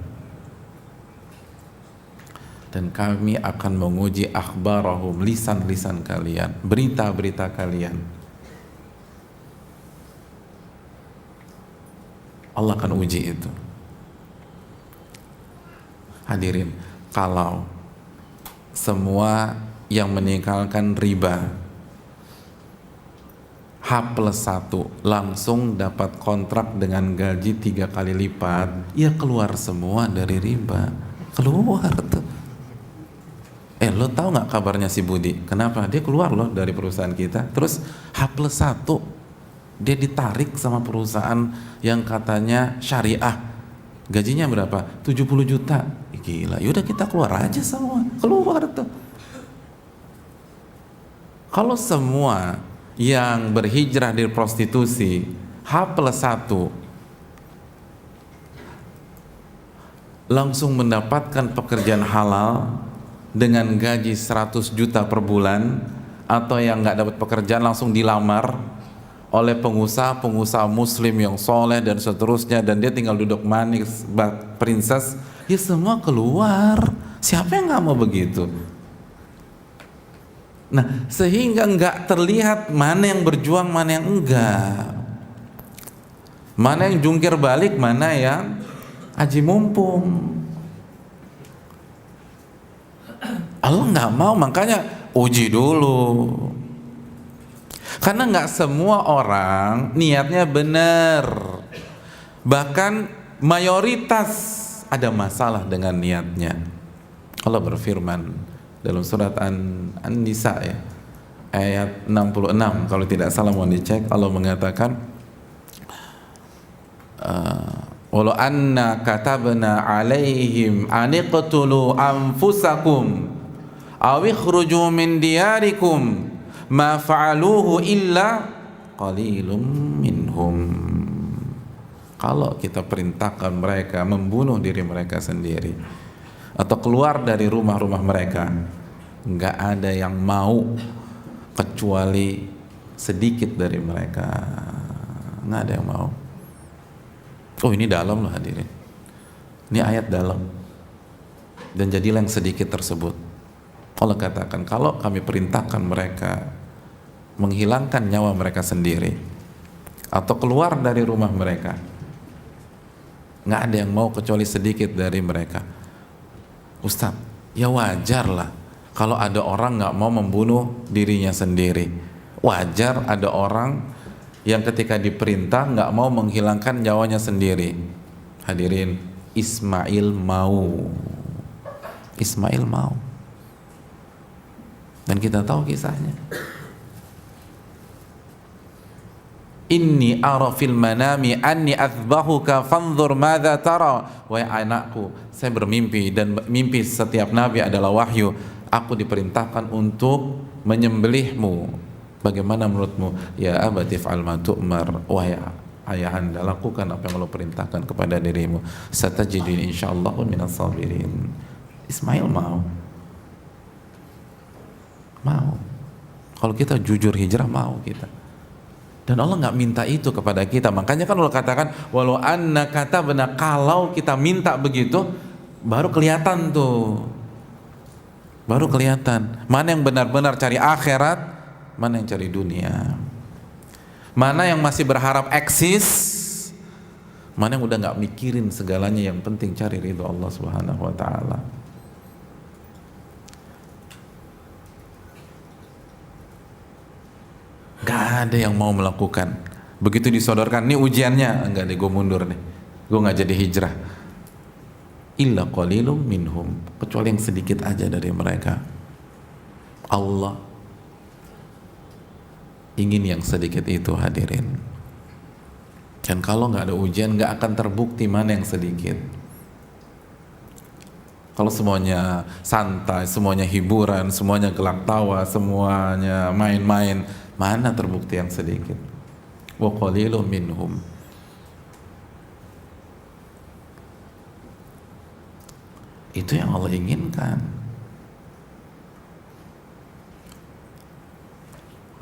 Dan kami akan menguji akhbarahum, lisan-lisan kalian, berita-berita kalian. Allah akan uji itu. Hadirin, kalau semua yang meninggalkan riba H+1 langsung dapat kontrak dengan gaji 3 kali lipat, ya keluar semua dari riba. Keluar tuh. Lo tahu nggak kabarnya si Budi? Kenapa? Dia keluar loh dari perusahaan kita. Terus H+1 dia ditarik sama perusahaan yang katanya syariah. Gajinya berapa? 70 juta. Gila, yaudah kita keluar aja semua. Keluar tuh. Kalau semua yang berhijrah dari prostitusi H+1 langsung mendapatkan pekerjaan halal dengan gaji 100 juta per bulan, atau yang nggak dapat pekerjaan langsung dilamar oleh pengusaha muslim yang soleh dan seterusnya, dan dia tinggal duduk manis princess ya semua keluar. Siapa yang nggak mau begitu? Nah, sehingga nggak terlihat mana yang berjuang, mana yang enggak, mana yang jungkir balik, mana yang aji mumpung. Allah nggak mau, makanya uji dulu. Karena nggak semua orang niatnya benar. Bahkan mayoritas ada masalah dengan niatnya. Allah berfirman dalam surat An-Nisa ya, ayat 66 kalau tidak salah, mohon dicek. Allah mengatakan walau anna katabna alaihim aniqtulu anfusakum aw ikhruju min diyarikum ma fa'aluhu illa qalilum minhum. Kalau kita perintahkan mereka membunuh diri mereka sendiri atau keluar dari rumah-rumah mereka, nggak ada yang mau kecuali sedikit dari mereka. Nggak ada yang mau. Oh, ini dalam loh hadirin. Ini ayat dalam. Dan jadilah yang sedikit tersebut. Allah katakan, kalau kami perintahkan mereka menghilangkan nyawa mereka sendiri atau keluar dari rumah mereka, nggak ada yang mau kecuali sedikit dari mereka. Ustaz, ya wajar lah kalau ada orang nggak mau membunuh dirinya sendiri. Wajar ada orang yang ketika diperintah nggak mau menghilangkan nyawanya sendiri. Hadirin, Ismail mau. Ismail mau. Dan kita tahu kisahnya. Inni ara fil manami anni athbahuka fanzur madza tara. Wahai anakku, saya bermimpi, dan mimpi setiap nabi adalah wahyu. Aku diperintahkan untuk menyembelihmu. Bagaimana menurutmu? Ya abati fa'al ma tu'mar. Wahai ayahanda, lakukan apa yang Allah perintahkan kepada dirimu. Satajiduni insyaallah minas sabirin. Ismail mau. Mau. Kalau kita jujur hijrah, mau kita. Dan Allah nggak minta itu kepada kita. Makanya kan Allah katakan, walau anna katabna, kalau kita minta begitu, baru kelihatan tuh. Baru kelihatan mana yang benar-benar cari akhirat, mana yang cari dunia. Mana yang masih berharap eksis, mana yang udah nggak mikirin segalanya, yang penting cari ridho Allah Subhanahu wa taala. Gak ada yang mau melakukan. Begitu disodorkan, nih ujiannya, enggak deh, gue mundur nih, gue gak jadi hijrah. Illa qalilum minhum, kecuali yang sedikit aja dari mereka. Allah ingin yang sedikit itu, hadirin. Dan kalau gak ada ujian, gak akan terbukti mana yang sedikit. Kalau semuanya santai, semuanya hiburan, semuanya gelak tawa, semuanya main-main, mana terbukti yang sedikit? Wa qalilum minhum. Itu yang Allah inginkan.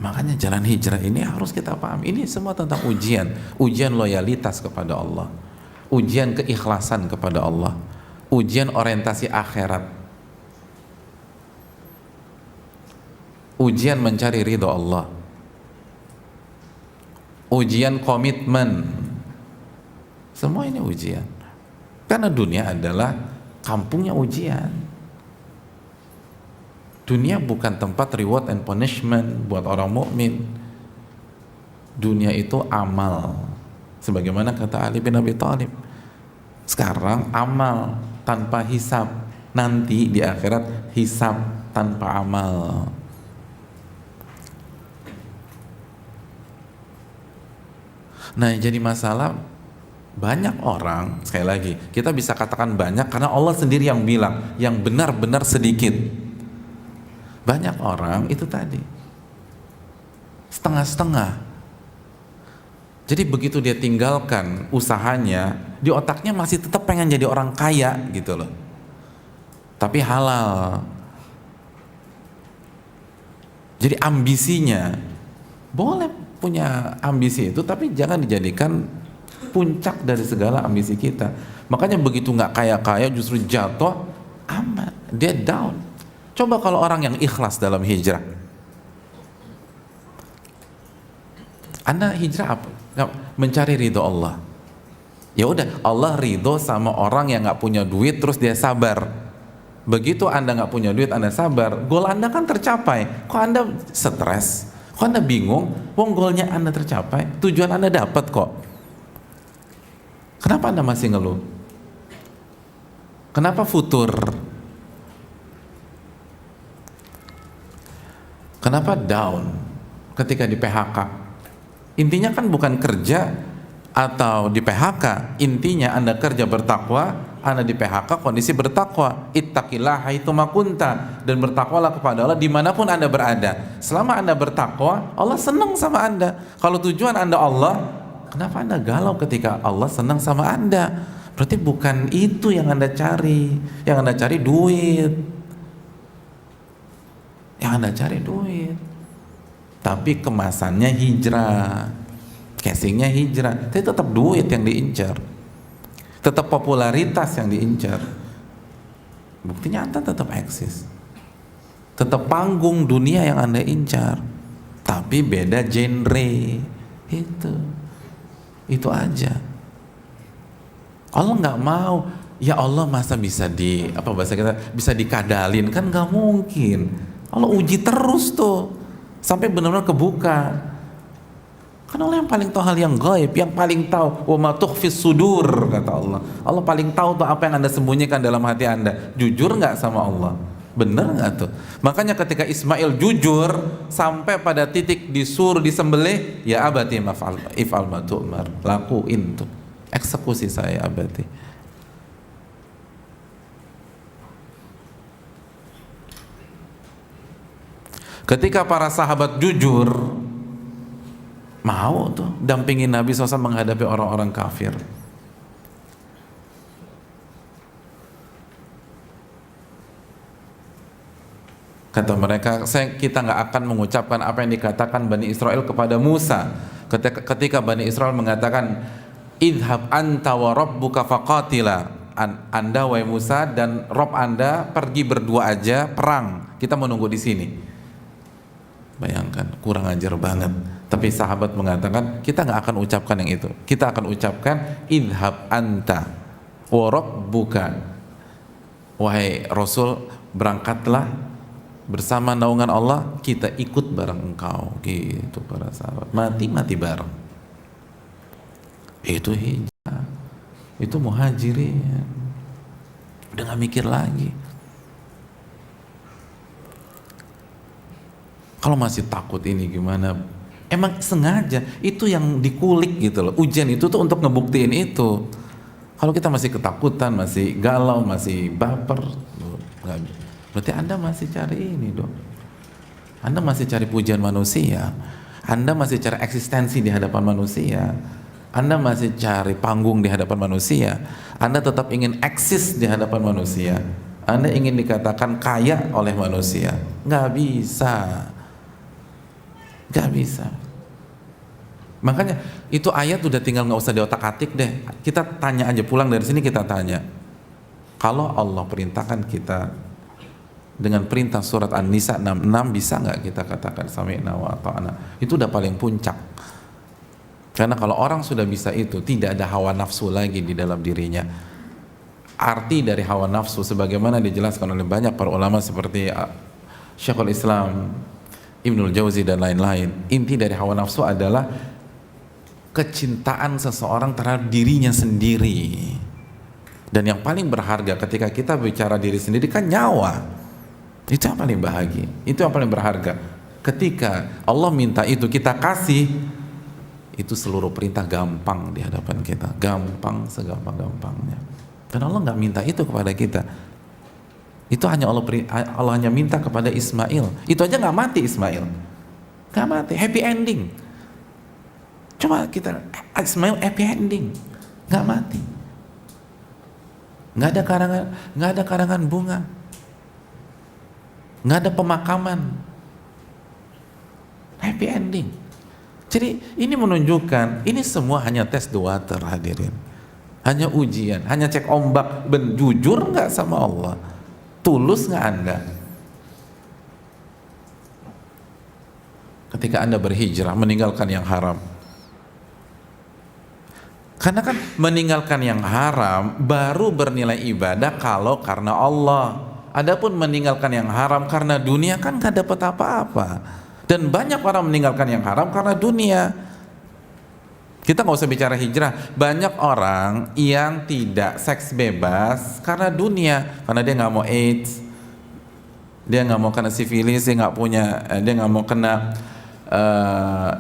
Makanya jalan hijrah ini harus kita paham. Ini semua tentang ujian. Ujian loyalitas kepada Allah, ujian keikhlasan kepada Allah, ujian orientasi akhirat, ujian mencari ridho Allah, ujian komitmen. Semua ini ujian. Karena dunia adalah kampungnya ujian. Dunia bukan tempat reward and punishment buat orang mukmin. Dunia itu amal. Sebagaimana kata Ali bin Abi Thalib, sekarang amal tanpa hisab, nanti di akhirat hisab tanpa amal. Nah, jadi masalah banyak orang, sekali lagi kita bisa katakan banyak karena Allah sendiri yang bilang yang benar-benar sedikit. Banyak orang itu tadi setengah-setengah. Jadi begitu dia tinggalkan usahanya, di otaknya masih tetap pengen jadi orang kaya gitu loh, tapi halal. Jadi ambisinya boleh punya ambisi itu, tapi jangan dijadikan puncak dari segala ambisi kita. Makanya begitu nggak kaya-kaya justru jatuh aman, dia down. Coba kalau orang yang ikhlas dalam hijrah, Anda hijrah apa? Mencari ridho Allah. Ya udah, Allah ridho sama orang yang nggak punya duit terus dia sabar. Begitu Anda nggak punya duit, Anda sabar, goal Anda kan tercapai. Kok Anda stres? Kok Anda bingung? Wong goalnya Anda tercapai, tujuan Anda dapat kok. Kenapa Anda masih ngeluh? Kenapa futur? Kenapa down ketika di PHK? Intinya kan bukan kerja atau di PHK, intinya Anda kerja bertakwa, Anda di PHK kondisi bertakwa. Ittaqillah haitsuma kunta, dan bertakwalah kepada Allah dimanapun Anda berada. Selama Anda bertakwa, Allah senang sama Anda. Kalau tujuan Anda Allah, kenapa Anda galau ketika Allah senang sama Anda? Berarti bukan itu yang Anda cari. Yang Anda cari duit. Yang Anda cari duit. Tapi kemasannya hijrah, casingnya hijrah, tapi tetap duit yang diincar, tetap popularitas yang diincar. Buktinya Anda tetap eksis, tetap panggung dunia yang Anda incar, tapi beda genre. Itu aja. Allah nggak mau. Ya Allah, masa bisa bahasa kita, bisa dikadalin? Kan nggak mungkin. Allah uji terus tuh sampai benar-benar kebuka. Kan Allah yang paling tahu hal yang gaib, yang paling tahu wa ma tukhfis sudur, kata Allah. Allah paling tahu tuh apa yang Anda sembunyikan dalam hati Anda. Jujur nggak sama Allah? Bener nggak tuh? Makanya ketika Ismail jujur sampai pada titik disuruh disembelih, ya abati if'al ma tu'mar, lakuin tuh, eksekusi saya abati. Ketika para sahabat jujur, mau tuh dampingin Nabi SAW menghadapi orang-orang kafir. Kata mereka, kita nggak akan mengucapkan apa yang dikatakan Bani Israel kepada Musa. Ketika Bani Israel mengatakan, idhab anta wa rabbuka faqatila, Anda wahai Musa dan Rob Anda pergi berdua aja perang, kita menunggu di sini. Bayangkan, kurang ajar banget. Tapi sahabat mengatakan, kita nggak akan ucapkan yang itu. Kita akan ucapkan idhab anta wa rabbuka, wahai Rasul, berangkatlah bersama naungan Allah, kita ikut bareng engkau. Gitu para sahabat, mati bareng. Itu hijrah, itu muhajirin. Udah nggak mikir lagi. Kalau masih takut ini gimana? Emang sengaja, itu yang dikulik gitu loh. Ujian itu tuh untuk ngebuktiin itu. Kalau kita masih ketakutan, masih galau, masih baper, berarti Anda masih cari ini dong. Anda masih cari pujian manusia. Anda masih cari eksistensi di hadapan manusia. Anda masih cari panggung di hadapan manusia. Anda tetap ingin eksis di hadapan manusia. Anda ingin dikatakan kaya oleh manusia. Nggak bisa. Gak bisa. Makanya itu ayat udah tinggal nggak usah diotak-atik deh. Kita tanya aja, pulang dari sini kita tanya. Kalau Allah perintahkan kita dengan perintah surat An-Nisa 66, bisa nggak kita katakan sami'na wa ata'na? Itu udah paling puncak. Karena kalau orang sudah bisa itu, tidak ada hawa nafsu lagi di dalam dirinya. Arti dari hawa nafsu sebagaimana dijelaskan oleh banyak para ulama seperti Syekhul Islam Ibnul Jauzi dan lain-lain. Inti dari hawa nafsu adalah kecintaan seseorang terhadap dirinya sendiri. Dan yang paling berharga ketika kita bicara diri sendiri kan nyawa. Itu yang paling bahagia, itu yang paling berharga. Ketika Allah minta itu kita kasih, itu seluruh perintah gampang di hadapan kita. Gampang, segampang-gampangnya. Dan Allah nggak minta itu kepada kita. Itu hanya Allah hanya minta kepada Ismail. Itu aja nggak mati Ismail, nggak mati, happy ending. Coba kita, Ismail happy ending, nggak mati, nggak ada karangan bunga, nggak ada pemakaman, happy ending. Jadi ini menunjukkan ini semua hanya test the water, hadirin. Hanya ujian, hanya cek ombak. Jujur nggak sama Allah? Tulus nggak Anda? Ketika Anda berhijrah, meninggalkan yang haram. Karena kan meninggalkan yang haram baru bernilai ibadah kalau karena Allah. Adapun meninggalkan yang haram karena dunia kan gak dapat apa-apa. Dan banyak orang meninggalkan yang haram karena dunia. Kita nggak usah bicara hijrah. Banyak orang yang tidak seks bebas karena dunia, karena dia nggak mau AIDS, dia nggak mau kena sifilis, dia nggak mau kena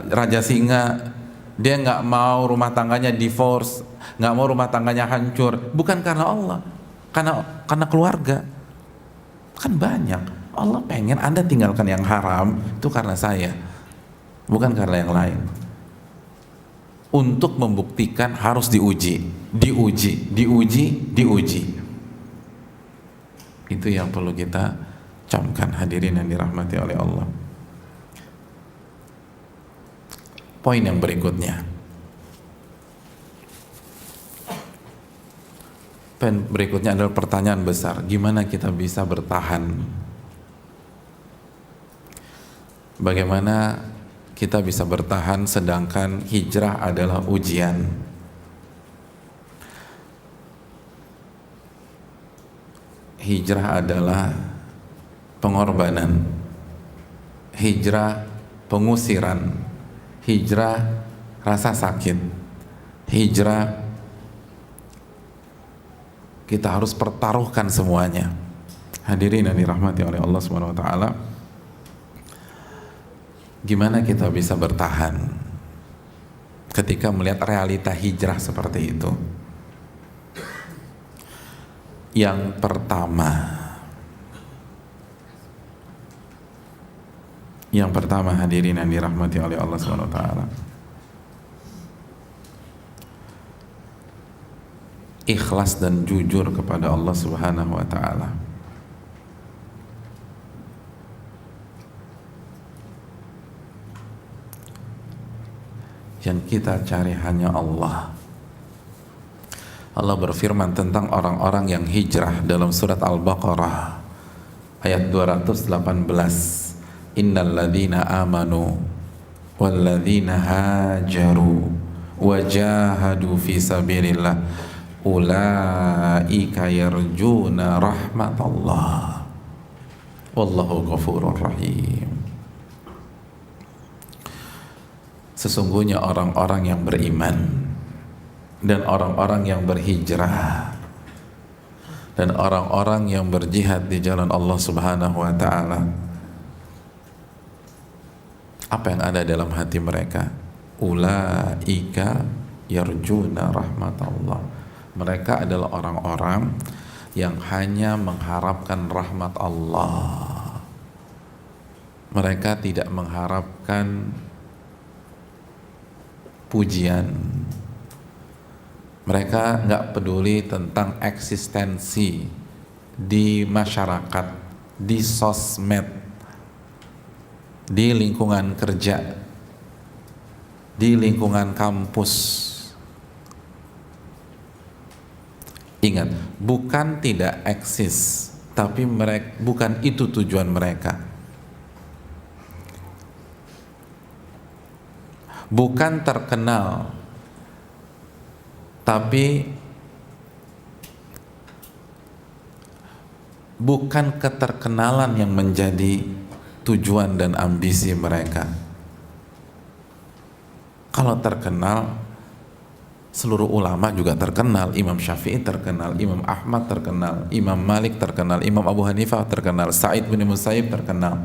raja singa. Dia nggak mau rumah tangganya divorce, nggak mau rumah tangganya hancur, bukan karena Allah, karena keluarga. Kan banyak. Allah pengen Anda tinggalkan yang haram itu karena saya, bukan karena yang lain. Untuk membuktikan harus diuji. Itu yang perlu kita camkan, hadirin yang dirahmati oleh Allah. Poin yang berikutnya, adalah pertanyaan besar, gimana kita bisa bertahan? Bagaimana kita bisa bertahan sedangkan hijrah adalah ujian? Hijrah adalah pengorbanan, hijrah pengusiran, hijrah rasa sakit, hijrah kita harus pertaruhkan semuanya. Hadirin yang dirahmati oleh Allah Subhanahu wa taala, gimana kita bisa bertahan ketika melihat realita hijrah seperti itu? Yang pertama hadirin yang dirahmati oleh Allah Subhanahu wa taala, ikhlas dan jujur kepada Allah Subhanahu wa taala. Yang kita cari hanya Allah. Allah berfirman tentang orang-orang yang hijrah dalam surat Al-Baqarah ayat 218. Innal ladzina amanu wal ladzina hajaru wajahadu fi sabilillah ulaika yarjuna rahmatallah wallahu ghafurur rahim. Sesungguhnya orang-orang yang beriman dan orang-orang yang berhijrah dan orang-orang yang berjihad di jalan Allah Subhanahu wa taala, apa yang ada dalam hati mereka? Ulaika yarjuna rahmatallah. Mereka adalah orang-orang yang hanya mengharapkan rahmat Allah. Mereka tidak mengharapkan pujian. Mereka nggak peduli tentang eksistensi di masyarakat, di sosmed, di lingkungan kerja, di lingkungan kampus. Ingat, bukan tidak eksis, tapi bukan itu tujuan mereka. Bukan terkenal, tapi bukan keterkenalan yang menjadi tujuan dan ambisi mereka. Kalau terkenal, seluruh ulama juga terkenal. Imam Syafi'i terkenal, Imam Ahmad terkenal, Imam Malik terkenal, Imam Abu Hanifah terkenal, Sa'id bin Musayyib terkenal,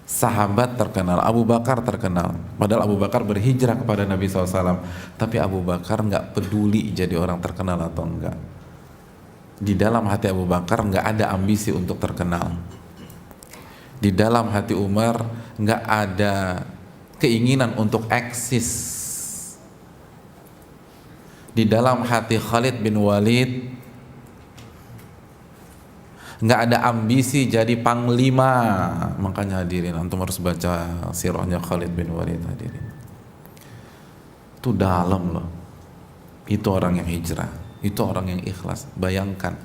sahabat terkenal, Abu Bakar terkenal. Padahal Abu Bakar berhijrah kepada Nabi SAW, tapi Abu Bakar nggak peduli jadi orang terkenal atau enggak. Di dalam hati Abu Bakar nggak ada ambisi untuk terkenal. Di dalam hati Umar nggak ada keinginan untuk eksis. Di dalam hati Khalid bin Walid nggak ada ambisi jadi panglima. Makanya hadirin, antum harus baca sirahnya Khalid bin Walid, hadirin. Itu dalam loh. Itu orang yang hijrah, itu orang yang ikhlas. Bayangkan,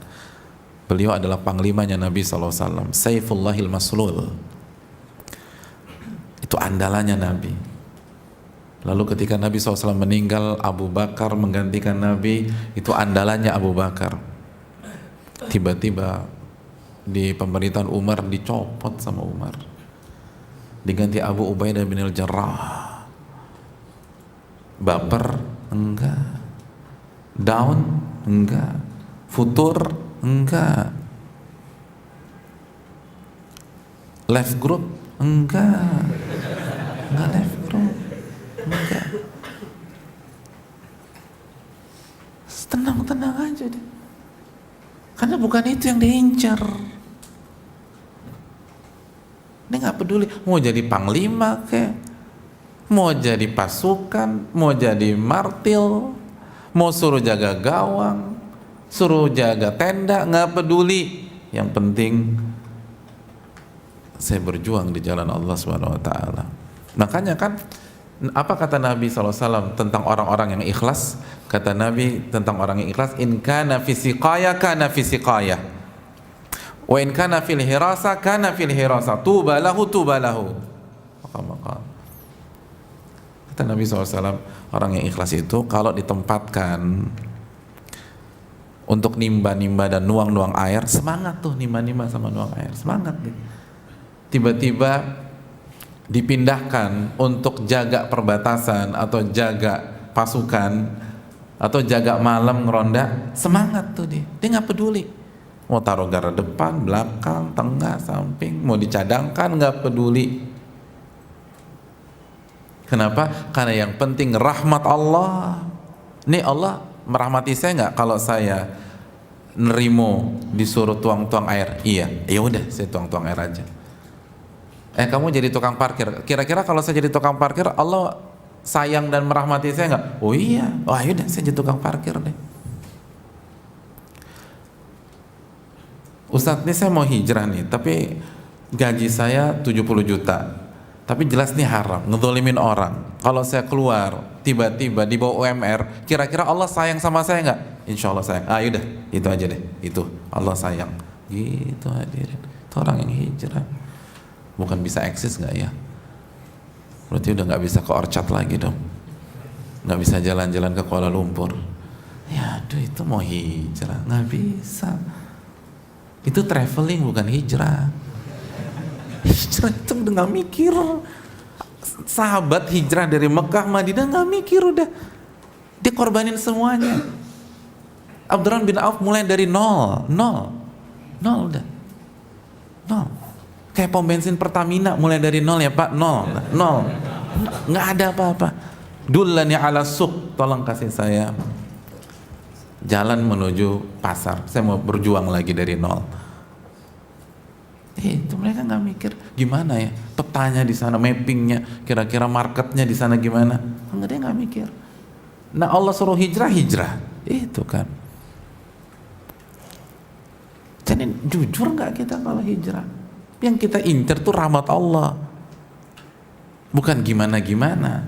beliau adalah panglimanya Nabi SAW, Saifullahil Maslul. Itu andalannya Nabi. Lalu ketika Nabi SAW meninggal, Abu Bakar menggantikan Nabi. Itu andalannya Abu Bakar. Tiba-tiba di pemerintahan Umar dicopot sama Umar, diganti Abu Ubaidah bin al-Jarrah. Baper? Enggak. Down? Enggak. Futur? Enggak. Left group? Enggak. Enggak left group. Enggak. Tenang-tenang aja deh. Karena bukan itu yang diincar. Dia nggak peduli mau jadi panglima kek, mau jadi pasukan, mau jadi martil, mau suruh jaga gawang, suruh jaga tenda, nggak peduli. Yang penting saya berjuang di jalan Allah Subhanahu Wa Taala. Makanya kan apa kata Nabi SAW tentang orang-orang yang ikhlas? Kata Nabi tentang orang yang ikhlas, in kana fi siqaya kana fi siqaya, wa in kana fil hirasa kana fil hirasa, tuba lahu tuba lahu. Maka kata Nabi SAW, orang yang ikhlas itu kalau ditempatkan untuk nimba-nimba dan nuang-nuang air, semangat tuh nimba-nimba sama nuang air, semangat nih. Tiba-tiba dipindahkan untuk jaga perbatasan atau jaga pasukan atau jaga malam ngeronda, semangat tuh dia nggak peduli mau taruh garda depan, belakang, tengah, samping, mau dicadangkan, nggak peduli. Kenapa? Karena yang penting rahmat Allah. Nih Allah merahmati saya nggak kalau saya nerimo disuruh tuang-tuang air? Iya, ya udah saya tuang-tuang air aja. Kamu jadi tukang parkir. Kira-kira kalau saya jadi tukang parkir, Allah sayang dan merahmati saya nggak? Oh iya. Oh yaudah, saya jadi tukang parkir deh. Ustadz, ini saya mau hijrah nih, tapi gaji saya 70 juta. Tapi jelas nih haram, ngedzolimin orang. Kalau saya keluar, tiba-tiba di bawah UMR, kira-kira Allah sayang sama saya nggak? Insya Allah sayang. Yaudah, itu aja deh. Itu Allah sayang. Gitu hadirin. Itu orang yang hijrah. Bukan bisa eksis nggak ya? Berarti udah nggak bisa ke Orchard lagi dong, nggak bisa jalan-jalan ke Kuala Lumpur. Ya aduh, itu mau hijrah nggak bisa. Itu traveling bukan hijrah. Hijrah itu udah nggak mikir. Sahabat hijrah dari Mekah Madinah nggak mikir, udah dia korbanin semuanya. Abdurrahman bin Auf mulai dari nol udah nol. Kayak pom bensin Pertamina mulai dari nol ya Pak, nol, nggak ada apa-apa. Dullani ala suq, tolong kasih saya jalan menuju pasar, saya mau berjuang lagi dari nol. Itu mereka nggak mikir gimana ya petanya di sana, mappingnya, kira-kira marketnya di sana gimana, nggak, dia nggak mikir. Nah Allah suruh hijrah itu kan. Jadi jujur nggak kita kalau hijrah? Yang kita incer tuh rahmat Allah, bukan gimana-gimana.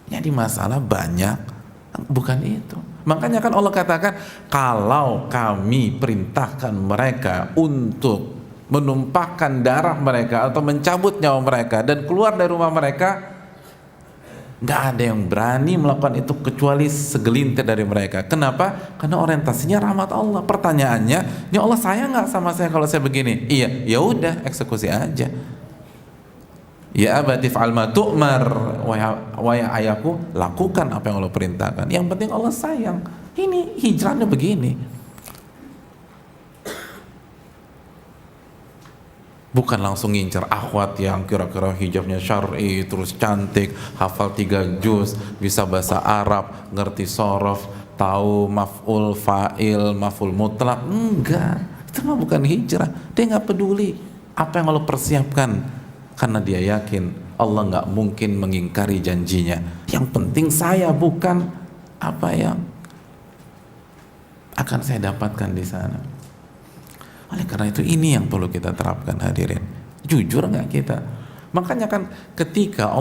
Jadi masalah banyak, bukan itu. Makanya kan Allah katakan, kalau kami perintahkan mereka untuk menumpahkan darah mereka atau mencabut nyawa mereka dan keluar dari rumah mereka, nggak ada yang berani melakukan itu kecuali segelintir dari mereka. Kenapa? Karena orientasinya rahmat Allah. Pertanyaannya, ya Allah sayang nggak sama saya kalau saya begini? Iya, ya udah eksekusi aja. Ya abati fa'al ma tu'mar, wahai ayahku, lakukan apa yang Allah perintahkan. Yang penting Allah sayang. Ini hijrahnya begini. Bukan langsung ngincer akhwat yang kira-kira hijabnya syar'i, terus cantik, hafal 3 juz, bisa bahasa Arab, ngerti sorof, tahu maf'ul fa'il, maf'ul mutlak. Enggak, itu mah bukan hijrah. Dia nggak peduli apa yang Allah persiapkan, karena dia yakin Allah nggak mungkin mengingkari janjinya. Yang penting saya, bukan apa yang akan saya dapatkan di sana. Oleh karena itu ini yang perlu kita terapkan hadirin. Jujur nggak kita? Makanya kan ketika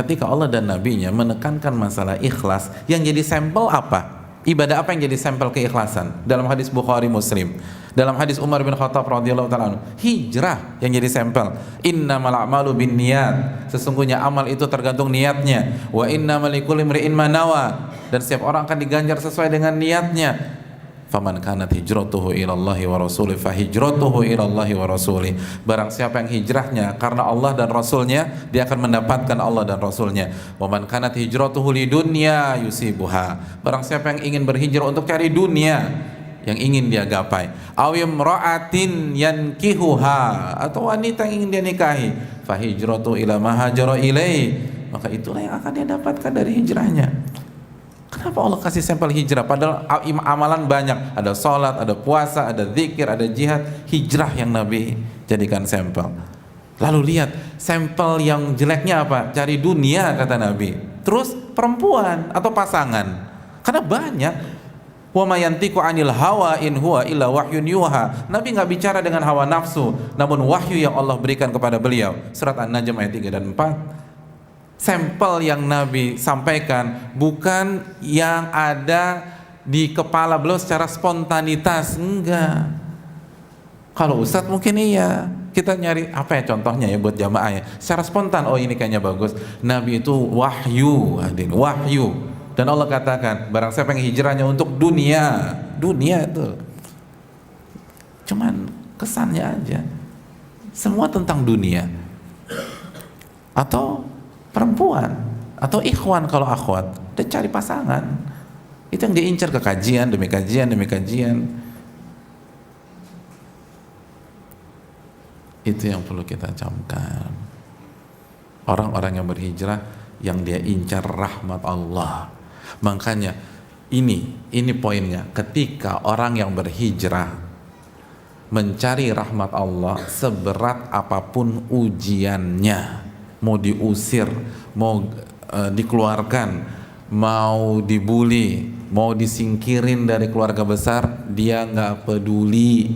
ketika Allah dan Nabi-Nya menekankan masalah ikhlas, yang jadi sampel apa? Ibadah apa yang jadi sampel keikhlasan? Dalam hadis Bukhari Muslim, dalam hadis Umar bin Khattab radhiyallahu ta'ala anhu, hijrah yang jadi sampel. Innamal a'malu binniyat, sesungguhnya amal itu tergantung niatnya. Wa innamal likulli imri'in ma nawa, dan setiap orang akan diganjar sesuai dengan niatnya. Faman kanat hijratuhu ilallahi wa rasulih fahijratuhu ilallahi wa rasulih. Barang siapa yang hijrahnya karena Allah dan Rasulnya, dia akan mendapatkan Allah dan Rasulnya. Wa man kanat hijratuhu lidunya yusibuha. Barang siapa yang ingin berhijrah untuk cari dunia yang ingin dia gapai, aw imra'atin yankihuha, atau wanita yang ingin dia nikahi, fahijratu ila ma hajara ilai, maka itulah yang akan dia dapatkan dari hijrahnya. Kenapa Allah kasih sampel hijrah? Padahal amalan banyak, ada sholat, ada puasa, ada zikir, ada jihad. Hijrah yang Nabi jadikan sampel. Lalu lihat sampel yang jeleknya apa? Cari dunia kata Nabi. Terus perempuan atau pasangan. Karena banyak. Wa may yantiqu 'anil hawa in huwa illa wahyun yuha. Nabi nggak bicara dengan hawa nafsu, namun wahyu yang Allah berikan kepada beliau. Surat An-Najm ayat 3 dan 4. Sampel yang Nabi sampaikan bukan yang ada di kepala beliau secara spontanitas, enggak. Kalau Ustadz mungkin iya, kita nyari apa ya contohnya ya buat jamaah ya, secara spontan, oh ini kayaknya bagus. Nabi itu wahyu, hadirin, wahyu. Dan Allah katakan, barang siapa yang hijrahnya untuk dunia itu cuman kesannya aja, semua tentang dunia, atau perempuan, atau ikhwan kalau akhwat, dan cari pasangan. Itu yang diincar ke kajian demi kajian demi kajian. Itu yang perlu kita camkan. Orang-orang yang berhijrah, yang dia incar rahmat Allah. Makanya ini poinnya. Ketika orang yang berhijrah mencari rahmat Allah, seberat apapun ujiannya, mau diusir, mau dikeluarkan, mau dibully, mau disingkirin dari keluarga besar, dia nggak peduli,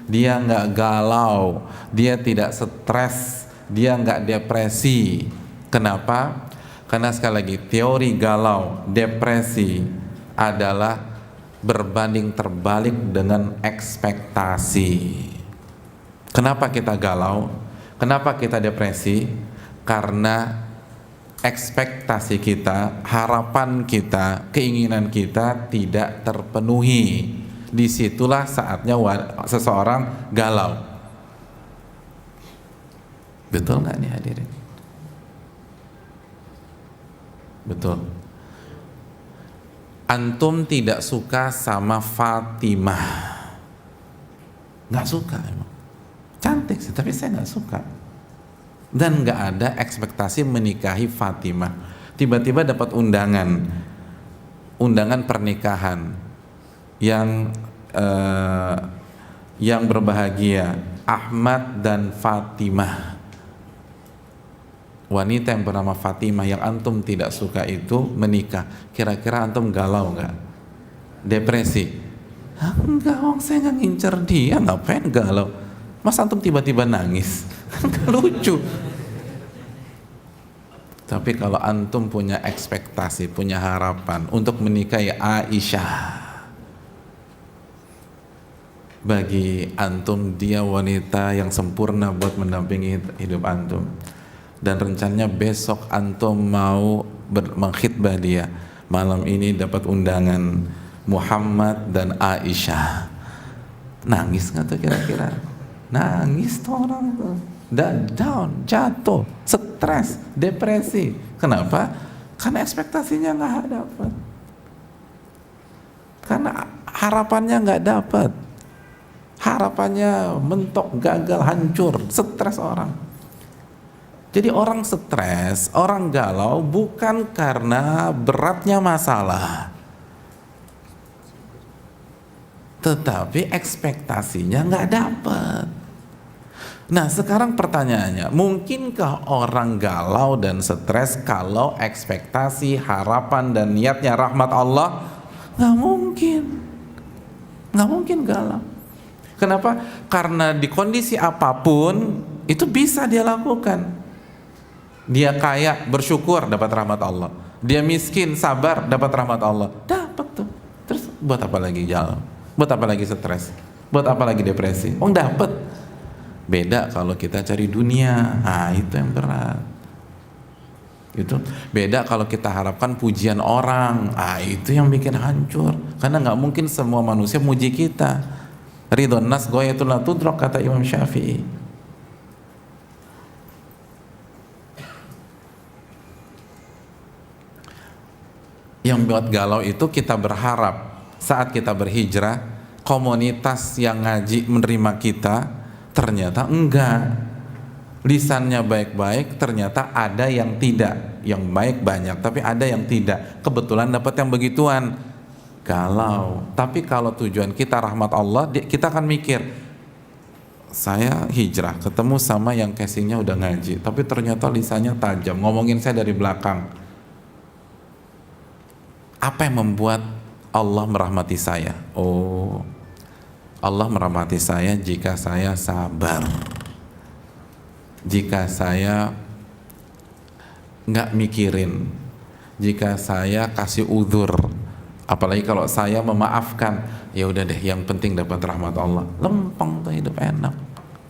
dia nggak galau, dia tidak stres, dia nggak depresi. Kenapa? Karena sekali lagi, teori galau, depresi adalah berbanding terbalik dengan ekspektasi. Kenapa kita galau? Kenapa kita depresi? Karena ekspektasi kita, harapan kita, keinginan kita tidak terpenuhi. Disitulah saatnya seseorang galau. Betul nggak nih hadirin? Betul. Antum tidak suka sama Fatimah, nggak suka emang. Cantik sih, tapi saya nggak suka. Dan nggak ada ekspektasi menikahi Fatimah. Tiba-tiba dapat undangan pernikahan yang berbahagia, Ahmad dan Fatimah. Wanita yang bernama Fatimah yang antum tidak suka itu menikah. Kira-kira antum galau nggak? Depresi? Enggak, saya nggak ngincer dia, ngapain galau? Mas antum tiba-tiba nangis? Kan lucu. Tapi kalau antum punya ekspektasi, punya harapan untuk menikahi Aisyah, bagi antum dia wanita yang sempurna buat mendampingi hidup antum, dan rencananya besok antum mau mengkhitbah dia, malam ini dapat undangan Muhammad dan Aisyah, nangis nggak tuh kira-kira? Nangis tuh orang tuh, down, jatuh, stres, depresi. Kenapa? Karena ekspektasinya nggak dapat, karena harapannya nggak dapat, harapannya mentok, gagal, hancur, stres orang. Jadi orang stres, orang galau bukan karena beratnya masalah, tetapi ekspektasinya nggak dapat. Nah sekarang pertanyaannya, mungkinkah orang galau dan stres kalau ekspektasi, harapan dan niatnya rahmat Allah? Nggak mungkin, nggak mungkin galau. Kenapa? Karena di kondisi apapun itu bisa dia lakukan. Dia kaya, bersyukur, dapat rahmat Allah. Dia miskin, sabar, dapat rahmat Allah. Dapat tuh. Terus buat apa lagi jalan? Buat apa lagi stres? Buat apa lagi depresi? Oh, dapat. Beda kalau kita cari dunia. Itu yang berat. Itu beda kalau kita harapkan pujian orang. Itu yang bikin hancur. Karena nggak mungkin semua manusia muji kita. Ridhon nas ghayatul la tudrak, kata Imam Syafi'i. Yang buat galau itu kita berharap saat kita berhijrah komunitas yang ngaji menerima kita, ternyata enggak. Lisannya baik-baik, ternyata ada yang tidak. Yang baik banyak, tapi ada yang tidak. Kebetulan dapat yang begituan, galau. Tapi kalau tujuan kita rahmat Allah, kita akan mikir, saya hijrah ketemu sama yang casingnya udah ngaji, tapi ternyata lisannya tajam, ngomongin saya dari belakang. Apa yang membuat Allah merahmati saya? Oh, Allah merahmati saya jika saya sabar, jika saya nggak mikirin, jika saya kasih udzur, apalagi kalau saya memaafkan. Ya udah deh, yang penting dapat rahmat Allah. Lempeng tuh, hidup enak,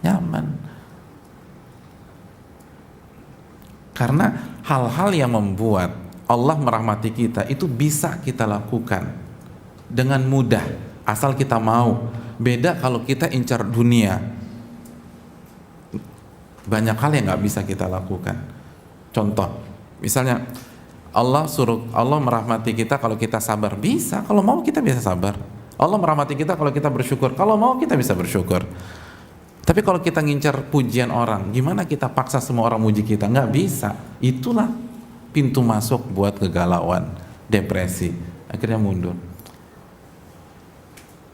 nyaman. Karena hal-hal yang membuat Allah merahmati kita itu bisa kita lakukan dengan mudah asal kita mau. Beda kalau kita incar dunia, banyak hal yang nggak bisa kita lakukan. Contoh, misalnya Allah merahmati kita kalau kita sabar, bisa. Kalau mau kita bisa sabar. Allah merahmati kita kalau kita bersyukur, kalau mau kita bisa bersyukur. Tapi kalau kita ngincar pujian orang, gimana kita paksa semua orang muji kita? Nggak bisa. Itulah pintu masuk buat kegalauan, depresi, akhirnya mundur.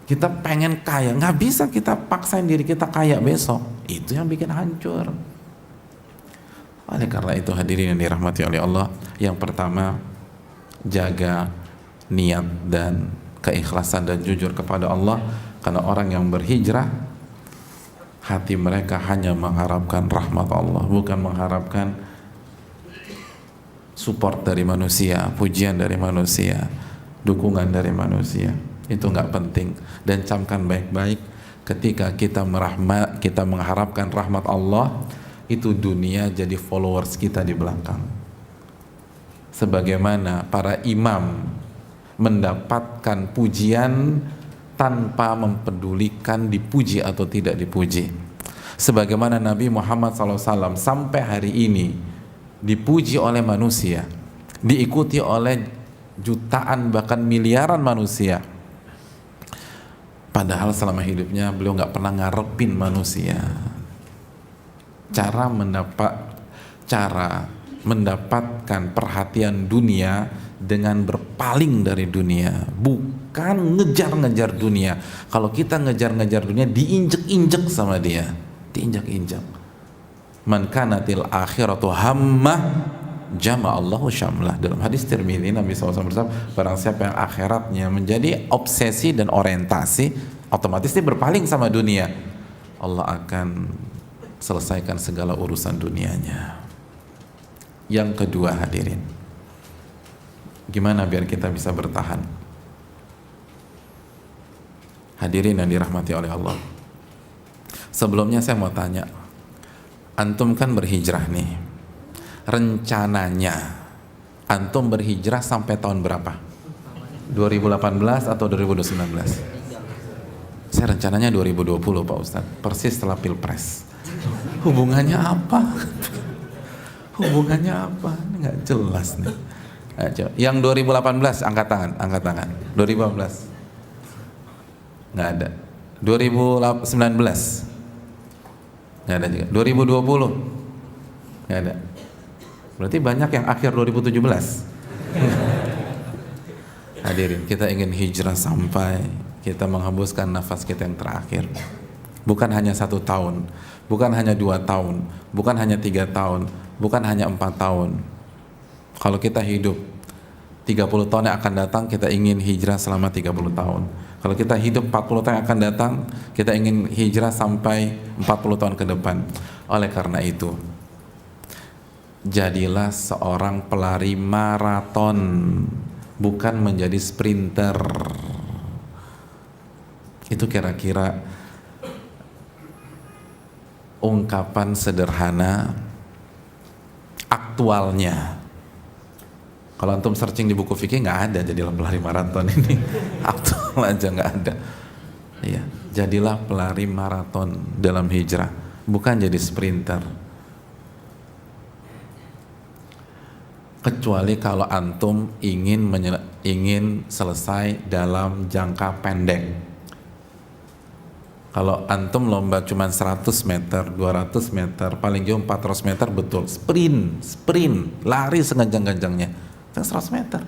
Kita pengen kaya, nggak bisa kita paksain diri kita kaya besok. Itu yang bikin hancur. Oleh karena itu hadirin yang dirahmati oleh Allah, yang pertama jaga niat dan keikhlasan dan jujur kepada Allah. Karena orang yang berhijrah, hati mereka hanya mengharapkan rahmat Allah, bukan mengharapkan support dari manusia, pujian dari manusia, dukungan dari manusia. Itu nggak penting. Dan camkan baik-baik, ketika kita mengharapkan rahmat Allah, itu dunia jadi followers kita di belakang. Sebagaimana para imam mendapatkan pujian tanpa mempedulikan dipuji atau tidak dipuji. Sebagaimana Nabi Muhammad SAW sampai hari ini dipuji oleh manusia, diikuti oleh jutaan bahkan miliaran manusia, padahal selama hidupnya beliau nggak pernah ngarepin manusia. Cara mendapatkan perhatian dunia dengan berpaling dari dunia, bukan ngejar-ngejar dunia. Kalau kita ngejar-ngejar dunia, diinjek-injek sama dia, diinjak-injak. Man kanatil akhiratu hammah jama'allahu syamlah. Dalam hadis Tirmidzi Nabi SAW bersabda, barang siapa yang akhiratnya menjadi obsesi dan orientasi, otomatis dia berpaling sama dunia. Allah akan selesaikan segala urusan dunianya. Yang kedua hadirin, gimana biar kita bisa bertahan? Hadirin yang dirahmati oleh Allah, sebelumnya saya mau tanya, antum kan berhijrah nih, rencananya antum berhijrah sampai tahun berapa? 2018 atau 2019? Saya rencananya 2020 Pak Ustadz, persis setelah Pilpres. Hubungannya apa? Hubungannya apa? Ini nggak jelas nih. Yang 2018 angkat tangan. 2018 nggak ada. 2019 nggak ada juga. 2020 nggak ada. Berarti banyak yang akhir 2017. Hadirin, kita ingin hijrah sampai kita menghembuskan nafas kita yang terakhir. Bukan hanya 1 tahun, bukan hanya 2 tahun, bukan hanya 3 tahun, bukan hanya 4 tahun. Kalau kita hidup 30 tahun yang akan datang, kita ingin hijrah selama 30 tahun. Kalau kita hidup 40 tahun yang akan datang, kita ingin hijrah sampai 40 tahun ke depan. Oleh karena itu, jadilah seorang pelari maraton, bukan menjadi sprinter. Itu kira-kira ungkapan sederhana aktualnya. Kalau antum searching di buku fikih nggak ada jadilah pelari maraton ini. Aktual aja nggak ada. Iya, jadilah pelari maraton dalam hijrah, bukan jadi sprinter. Kecuali kalau antum ingin selesai dalam jangka pendek. Kalau antum lomba cuma 100 meter, 200 meter, paling jauh 400 meter, betul, sprint, lari seganjang-ganjangnya 100 meter.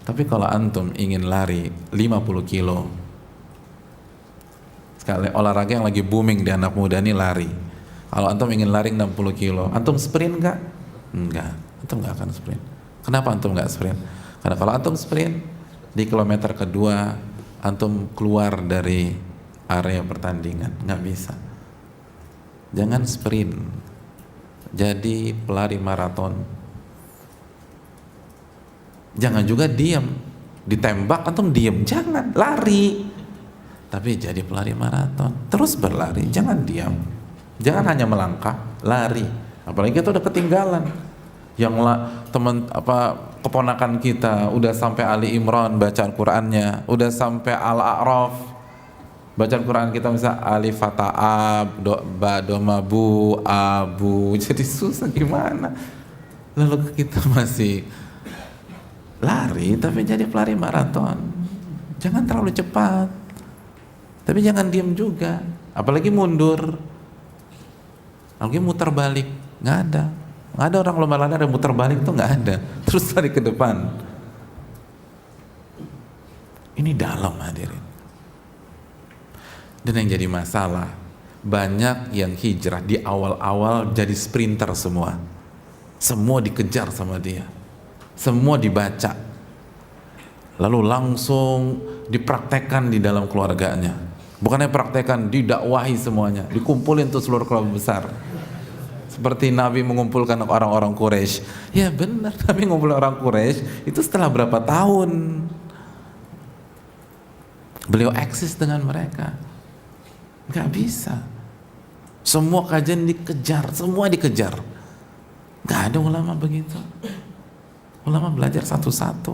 Tapi kalau antum ingin lari 50 kilo, sekali olahraga yang lagi booming di anak muda ini lari. Kalau antum ingin lari 60 kilo, antum sprint nggak? Enggak, antum nggak akan sprint. Kenapa antum nggak sprint? Karena kalau antum sprint di kilometer kedua, antum keluar dari area pertandingan, nggak bisa. Jangan sprint, jadi pelari maraton. Jangan juga diam, ditembak antum diam, jangan, lari. Tapi jadi pelari maraton, terus berlari, jangan diam, jangan hanya melangkah, lari. Apalagi kita udah ketinggalan. Yang keponakan kita udah sampai Ali Imran bacaan Qur'annya, udah sampai Al-A'raf bacaan Qur'an kita, misal alif fata'ab, ba doma bu abu, jadi susah gimana. Lalu kita masih lari tapi jadi pelari maraton. Jangan terlalu cepat, tapi jangan diam juga, apalagi mundur, apalagi muter balik. Nggak ada orang lomba lari ada muter balik, tuh nggak ada, terus lari ke depan. Ini dalam, hadirin. Dan yang jadi masalah, banyak yang hijrah di awal-awal jadi sprinter semua dikejar sama dia, semua dibaca, lalu langsung dipraktekkan di dalam keluarganya. Bukannya praktekkan, didakwahi semuanya, dikumpulin tuh seluruh keluarga besar. Seperti Nabi mengumpulkan orang-orang Quraisy. Ya benar, Nabi mengumpulkan orang Quraisy itu setelah berapa tahun beliau eksis dengan mereka. Gak bisa. Semua kajian dikejar, semua dikejar. Gak ada ulama begitu. Ulama belajar satu-satu.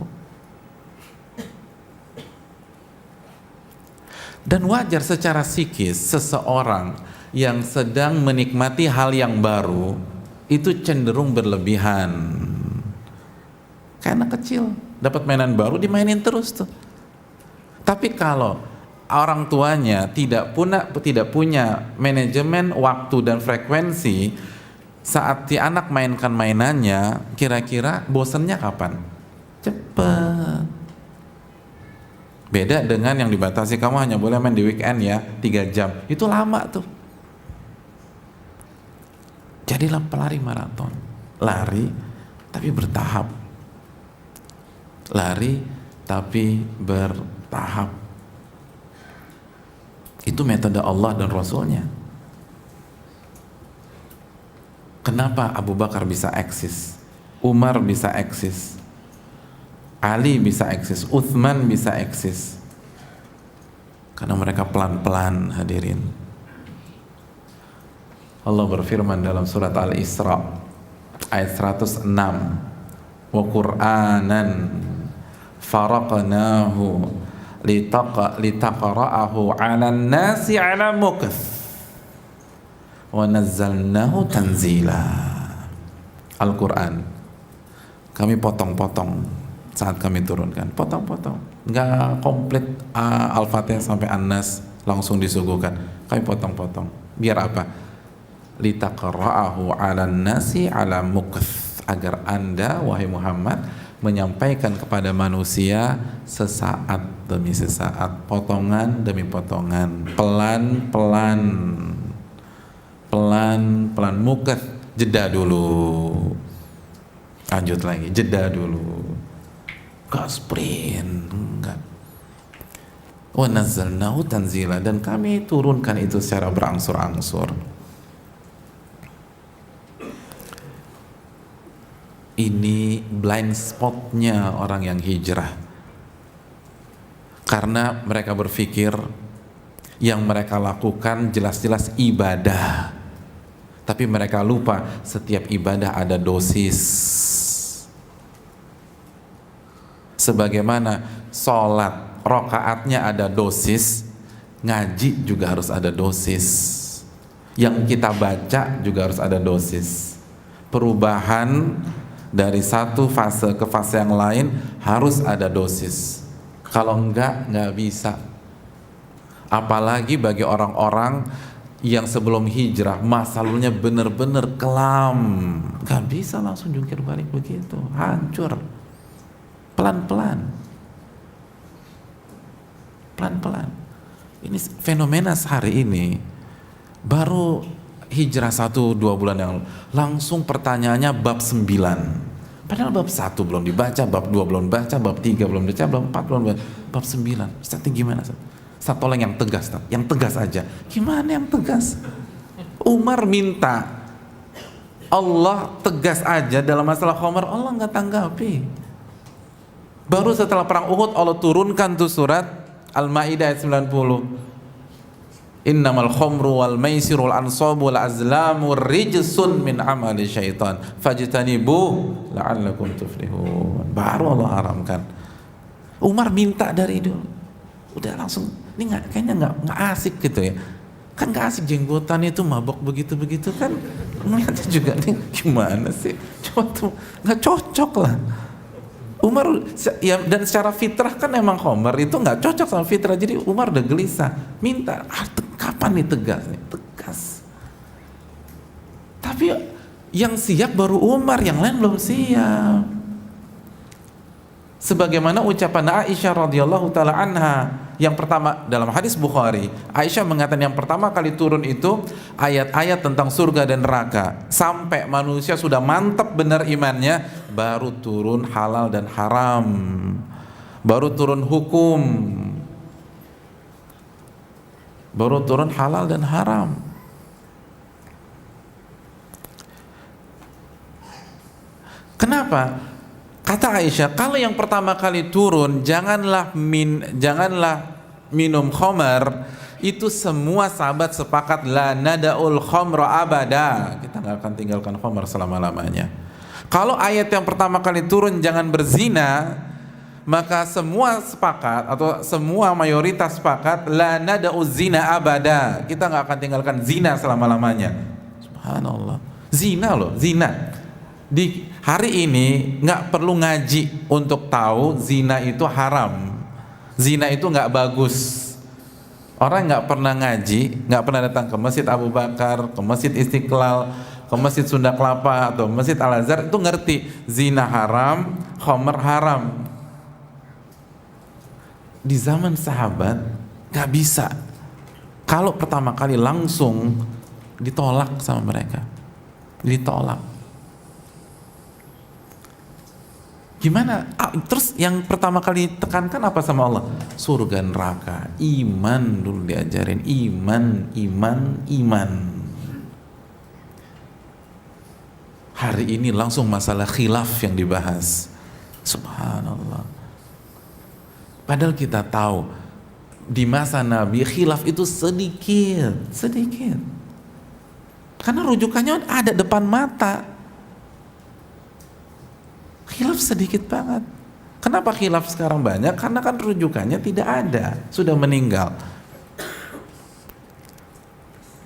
Dan wajar secara psikis seseorang yang sedang menikmati hal yang baru itu cenderung berlebihan. Kayak anak kecil dapat mainan baru dimainin terus tuh. Tapi kalau orang tuanya tidak punya manajemen waktu dan frekuensi, saat si anak mainkan mainannya, kira-kira bosennya kapan? Cepet. Beda dengan yang dibatasi, kamu hanya boleh main di weekend ya 3 jam, itu lama tuh. Jadilah pelari maraton, lari tapi bertahap, lari tapi bertahap. Itu metode Allah dan Rasulnya. Kenapa Abu Bakar bisa eksis, Umar bisa eksis, Ali bisa eksis, Utsman bisa eksis? Karena mereka pelan-pelan, hadirin. Allah berfirman dalam surat Al-Isra ayat 106, wa Qur'anan faraqnahu litaqra'ahu 'alan nasi 'ala mukth wa nazzalnahu tanzila. Al-Quran kami potong-potong saat kami turunkan, potong-potong, nggak komplit Al-Fatihah sampai An-Nas langsung disuguhkan, kami potong-potong. Biar apa? Litaqra'ahu 'alan nasi 'ala mukth, agar Anda wahai Muhammad menyampaikan kepada manusia sesaat demi sesaat, potongan demi potongan, pelan-pelan, pelan-pelan. Mukth, jeda dulu, lanjut lagi, jeda dulu, gak sprint, enggak. Wa nazzalnahu tanzila, dan kami turunkan itu secara berangsur-angsur. Ini blind spotnya orang yang hijrah, karena mereka berpikir yang mereka lakukan jelas-jelas ibadah, tapi mereka lupa setiap ibadah ada dosis. Sebagaimana sholat rokaatnya ada dosis, ngaji juga harus ada dosis, yang kita baca juga harus ada dosis. Perubahan dari satu fase ke fase yang lain harus ada dosis. Kalau enggak bisa. Apalagi bagi orang-orang yang sebelum hijrah masa lalunya benar-benar kelam, nggak bisa langsung jungkir balik begitu, hancur. Pelan-pelan. Ini fenomena hari ini. Baru hijrah 1-2 bulan yang langsung pertanyaannya bab 9. Padahal bab 1 belum dibaca, bab 2 belum baca, bab 3 belum baca, bab 4 belum baca, bab 9. Ustaz, gimana Ustaz? Ustaz, tolong yang tegas, Ustaz. Yang tegas aja. Gimana yang tegas? Umar minta Allah tegas aja dalam masalah khamar, Allah nggak tanggapi. Baru setelah perang Uhud Allah turunkan tuh surat Al-Maidah ayat 90. Innamal khamru wal maisiru wal ansabu wal azlamu rijsun min amali syaitan fajtanibu la'allakum tuflihun. Baru Allah haramkan. Umar minta dari dulu. Udah langsung, ini kayaknya nggak asik gitu ya. Kan nggak asik jenggotan itu mabok begitu-begitu kan. Ngeliatnya juga nih gimana sih? Coba tuh nggak cocok lah. Umar ya, dan secara fitrah kan emang khamar itu nggak cocok sama fitrah, jadi Umar udah gelisah, minta kapan nih tegas nih? Tegas. Tapi yang siap baru Umar, yang lain belum siap. Sebagaimana ucapan Aisyah radhiyallahu taala anha yang pertama dalam hadis Bukhari, Aisyah mengatakan yang pertama kali turun itu ayat-ayat tentang surga dan neraka, sampai manusia sudah mantap benar imannya, baru turun halal dan haram, baru turun hukum, baru turun halal dan haram. Kenapa? Kata Aisyah, kalau yang pertama kali turun janganlah minum khamar, itu semua sahabat sepakat la nada'ul khamra abada, kita nggak akan tinggalkan khamar selama-lamanya. Kalau ayat yang pertama kali turun jangan berzina, maka semua sepakat atau semua mayoritas sepakat la nada'uz zina abada, kita nggak akan tinggalkan zina selama-lamanya. Subhanallah, zina loh, zina. Di hari ini nggak perlu ngaji untuk tahu zina itu haram, zina itu nggak bagus. Orang nggak pernah ngaji, nggak pernah datang ke Masjid Abu Bakar, ke Masjid Istiqlal, ke Masjid Sunda Kelapa atau Masjid Al Azhar itu ngerti zina haram, khamr haram. Di zaman sahabat nggak bisa. Kalau pertama kali langsung ditolak sama mereka, ditolak. Gimana? Terus yang pertama kali tekankan apa sama Allah? Surga neraka, iman dulu diajarin, iman. Hari ini langsung masalah khilaf yang dibahas. Subhanallah. Padahal kita tahu di masa Nabi khilaf itu sedikit. Karena rujukannya ada depan mata. Khilaf sedikit banget. Kenapa khilaf sekarang banyak? Karena kan rujukannya tidak ada, sudah meninggal.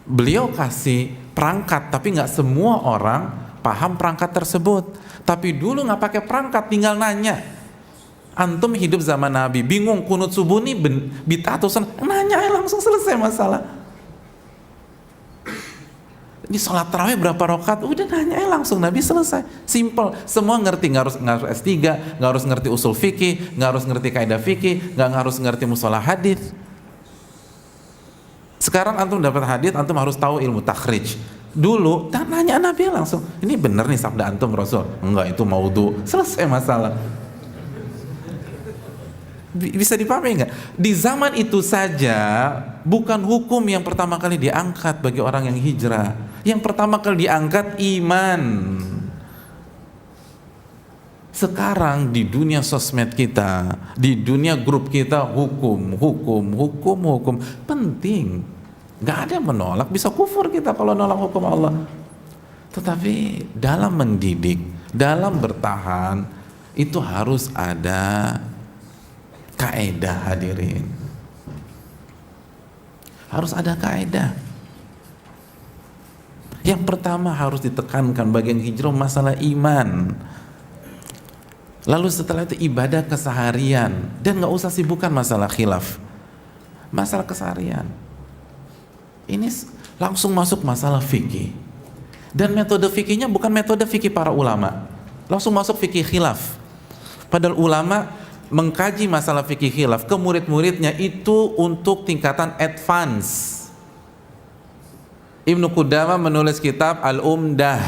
Beliau kasih perangkat, tapi nggak semua orang paham perangkat tersebut. Tapi dulu nggak pakai perangkat, tinggal nanya. Antum hidup zaman Nabi, bingung kunut subuh nih bid'ah atau sunnah, nanya langsung selesai masalah. Ini sholat tarawih berapa rakaat? Udah nanya langsung, Nabi selesai. Simple, semua ngerti, nggak harus S3, nggak harus ngerti usul fikih, nggak harus ngerti kaidah fikih, nggak harus ngerti mustalah hadis. Sekarang antum dapat hadis, antum harus tahu ilmu takhrij. Dulu nanya Nabi langsung, ini bener nih sabda antum Rasul? Enggak, itu maudhu. Selesai masalah. Bisa dipahami nggak? Di zaman itu saja bukan hukum yang pertama kali diangkat bagi orang yang hijrah. Yang pertama kali diangkat iman. Sekarang di dunia sosmed kita, di dunia grup kita, hukum. Penting. Nggak ada yang menolak, bisa kufur kita kalau nolak hukum Allah. Tetapi dalam mendidik, dalam bertahan, itu harus ada kaedah, hadirin. Harus ada kaedah. Yang pertama harus ditekankan bagian hijrah masalah iman. Lalu setelah itu ibadah keseharian, dan nggak usah sibukkan masalah khilaf, masalah keseharian. Ini langsung masuk masalah fikih, dan metode fikihnya bukan metode fikih para ulama, langsung masuk fikih khilaf. Padahal ulama mengkaji masalah fikih khilaf ke murid-muridnya itu untuk tingkatan advance. Ibnu Qudamah menulis kitab Al-Umdah,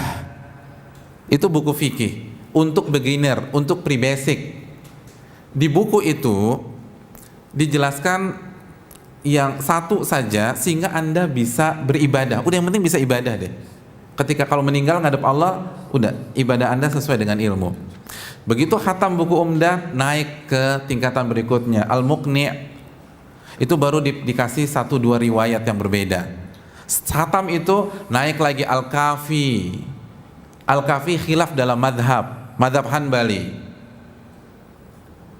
itu buku fikih untuk beginner, untuk pre-basic. Di buku itu dijelaskan yang satu saja sehingga Anda bisa beribadah. Udah, yang penting bisa ibadah deh. Ketika kalau meninggal ngadep Allah, udah ibadah Anda sesuai dengan ilmu. Begitu khatam buku Umdah, naik ke tingkatan berikutnya Al-Muqni'. Itu baru dikasih 1-2 riwayat yang berbeda. Khatam itu naik lagi Al-Kafi. Al-Kafi khilaf dalam madhab Hanbali.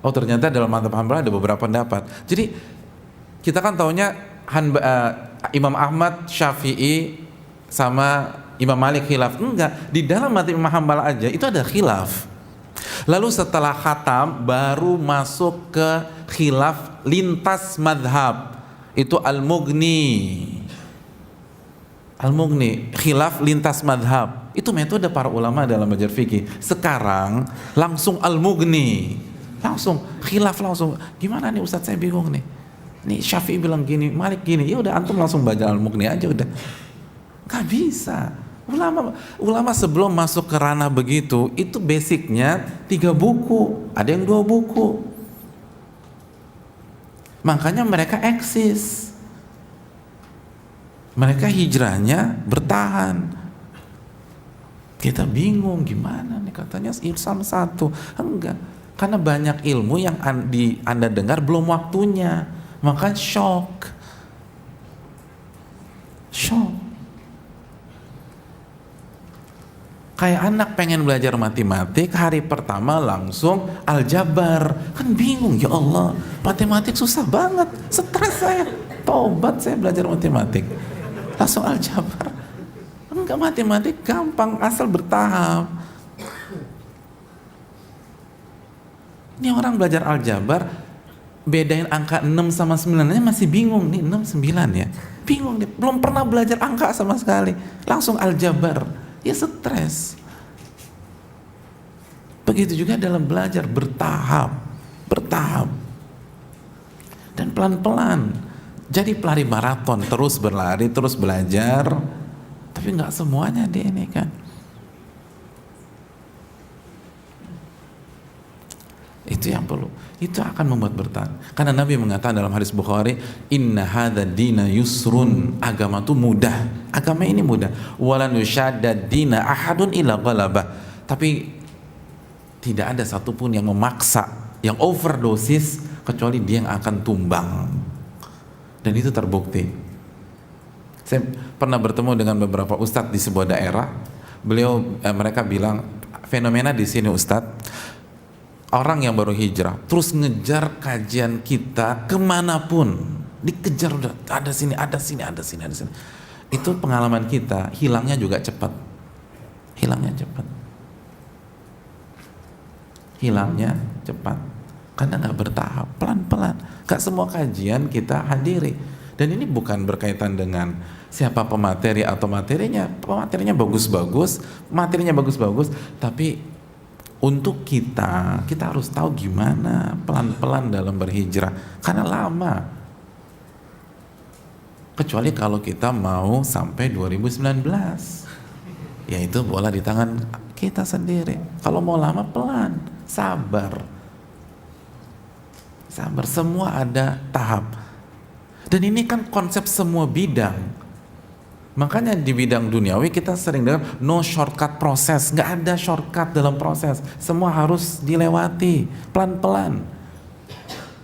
Oh, ternyata dalam madhab Hanbali ada beberapa pendapat. Jadi kita kan taunya Imam Ahmad, Syafi'i sama Imam Malik khilaf. Enggak, di dalam madhab Imam Hanbal aja itu ada khilaf. Lalu setelah khatam baru masuk ke khilaf lintas madhab, itu Al-Mughni, khilaf lintas madhab. Itu metode para ulama dalam belajar fikih. Sekarang langsung Al-Mughni, langsung khilaf, langsung gimana nih Ustadz, saya bingung nih. Nih Syafi'i bilang gini, Malik gini, ya udah antum langsung baca Al-Mughni aja udah. Gak bisa. Ulama sebelum masuk ke ranah begitu, itu basicnya 3 buku, ada yang 2 buku. Makanya mereka eksis. Mereka hijrahnya bertahan. Kita bingung gimana nih, katanya Islam 1. Enggak, karena banyak ilmu yang Anda dengar belum waktunya. Maka shock. Kayak anak pengen belajar matematik, hari pertama langsung aljabar. Kan bingung, ya Allah, matematik susah banget, stres saya, tobat saya belajar matematik. Langsung aljabar. Enggak, matematik gampang asal bertahap. Ini orang belajar aljabar, bedain angka 6 sama 9 aja masih bingung nih, 6, 9 ya. Bingung nih, belum pernah belajar angka sama sekali. Langsung aljabar. Ya stres. Begitu juga dalam belajar, bertahap dan pelan-pelan. Jadi pelari maraton, terus berlari, terus belajar, tapi nggak semuanya deh ini kan. Itu yang perlu. Itu akan membuat bertahan. Karena Nabi mengatakan dalam hadis Bukhari, inna hadza dina yusrun, agama itu mudah. Agama ini mudah. Walan yushaddad dina ahadun illa ghalabah. Tapi tidak ada satupun yang memaksa, yang overdosis, kecuali dia yang akan tumbang. Dan itu terbukti. Saya pernah bertemu dengan beberapa ustadz di sebuah daerah. Mereka bilang, fenomena di sini ustadz, orang yang baru hijrah terus ngejar kajian kita kemanapun, dikejar, udah ada sini. Itu pengalaman kita, hilangnya juga cepat. Hilangnya cepat karena nggak bertahap, pelan-pelan. Gak semua kajian kita hadiri. Dan ini bukan berkaitan dengan siapa pemateri atau materinya. Materinya bagus-bagus, tapi untuk kita harus tahu gimana pelan-pelan dalam berhijrah, karena lama. Kecuali kalau kita mau sampai 2019, yaitu bola di tangan kita sendiri. Kalau mau lama, pelan, sabar. Sabar, semua ada tahap. Dan ini kan konsep semua bidang. Makanya di bidang duniawi kita sering dengar no shortcut proses, nggak ada shortcut dalam proses. Semua harus dilewati pelan-pelan.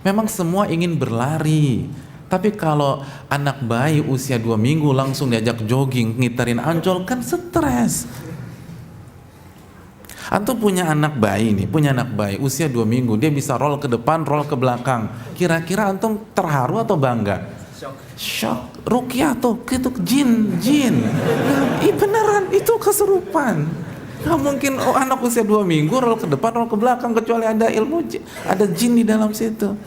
Memang semua ingin berlari, tapi kalau anak bayi usia 2 minggu langsung diajak jogging, ngiterin Ancol kan stres. Antum punya anak bayi nih, punya anak bayi usia 2 minggu, dia bisa roll ke depan, roll ke belakang. Kira-kira antum terharu atau bangga? Shock. Ruqyah tuh, itu jin. Ih beneran, itu kesurupan. Gak mungkin anak usia 2 minggu roll ke depan, roll ke belakang, kecuali ada ilmu, ada jin di dalam situ.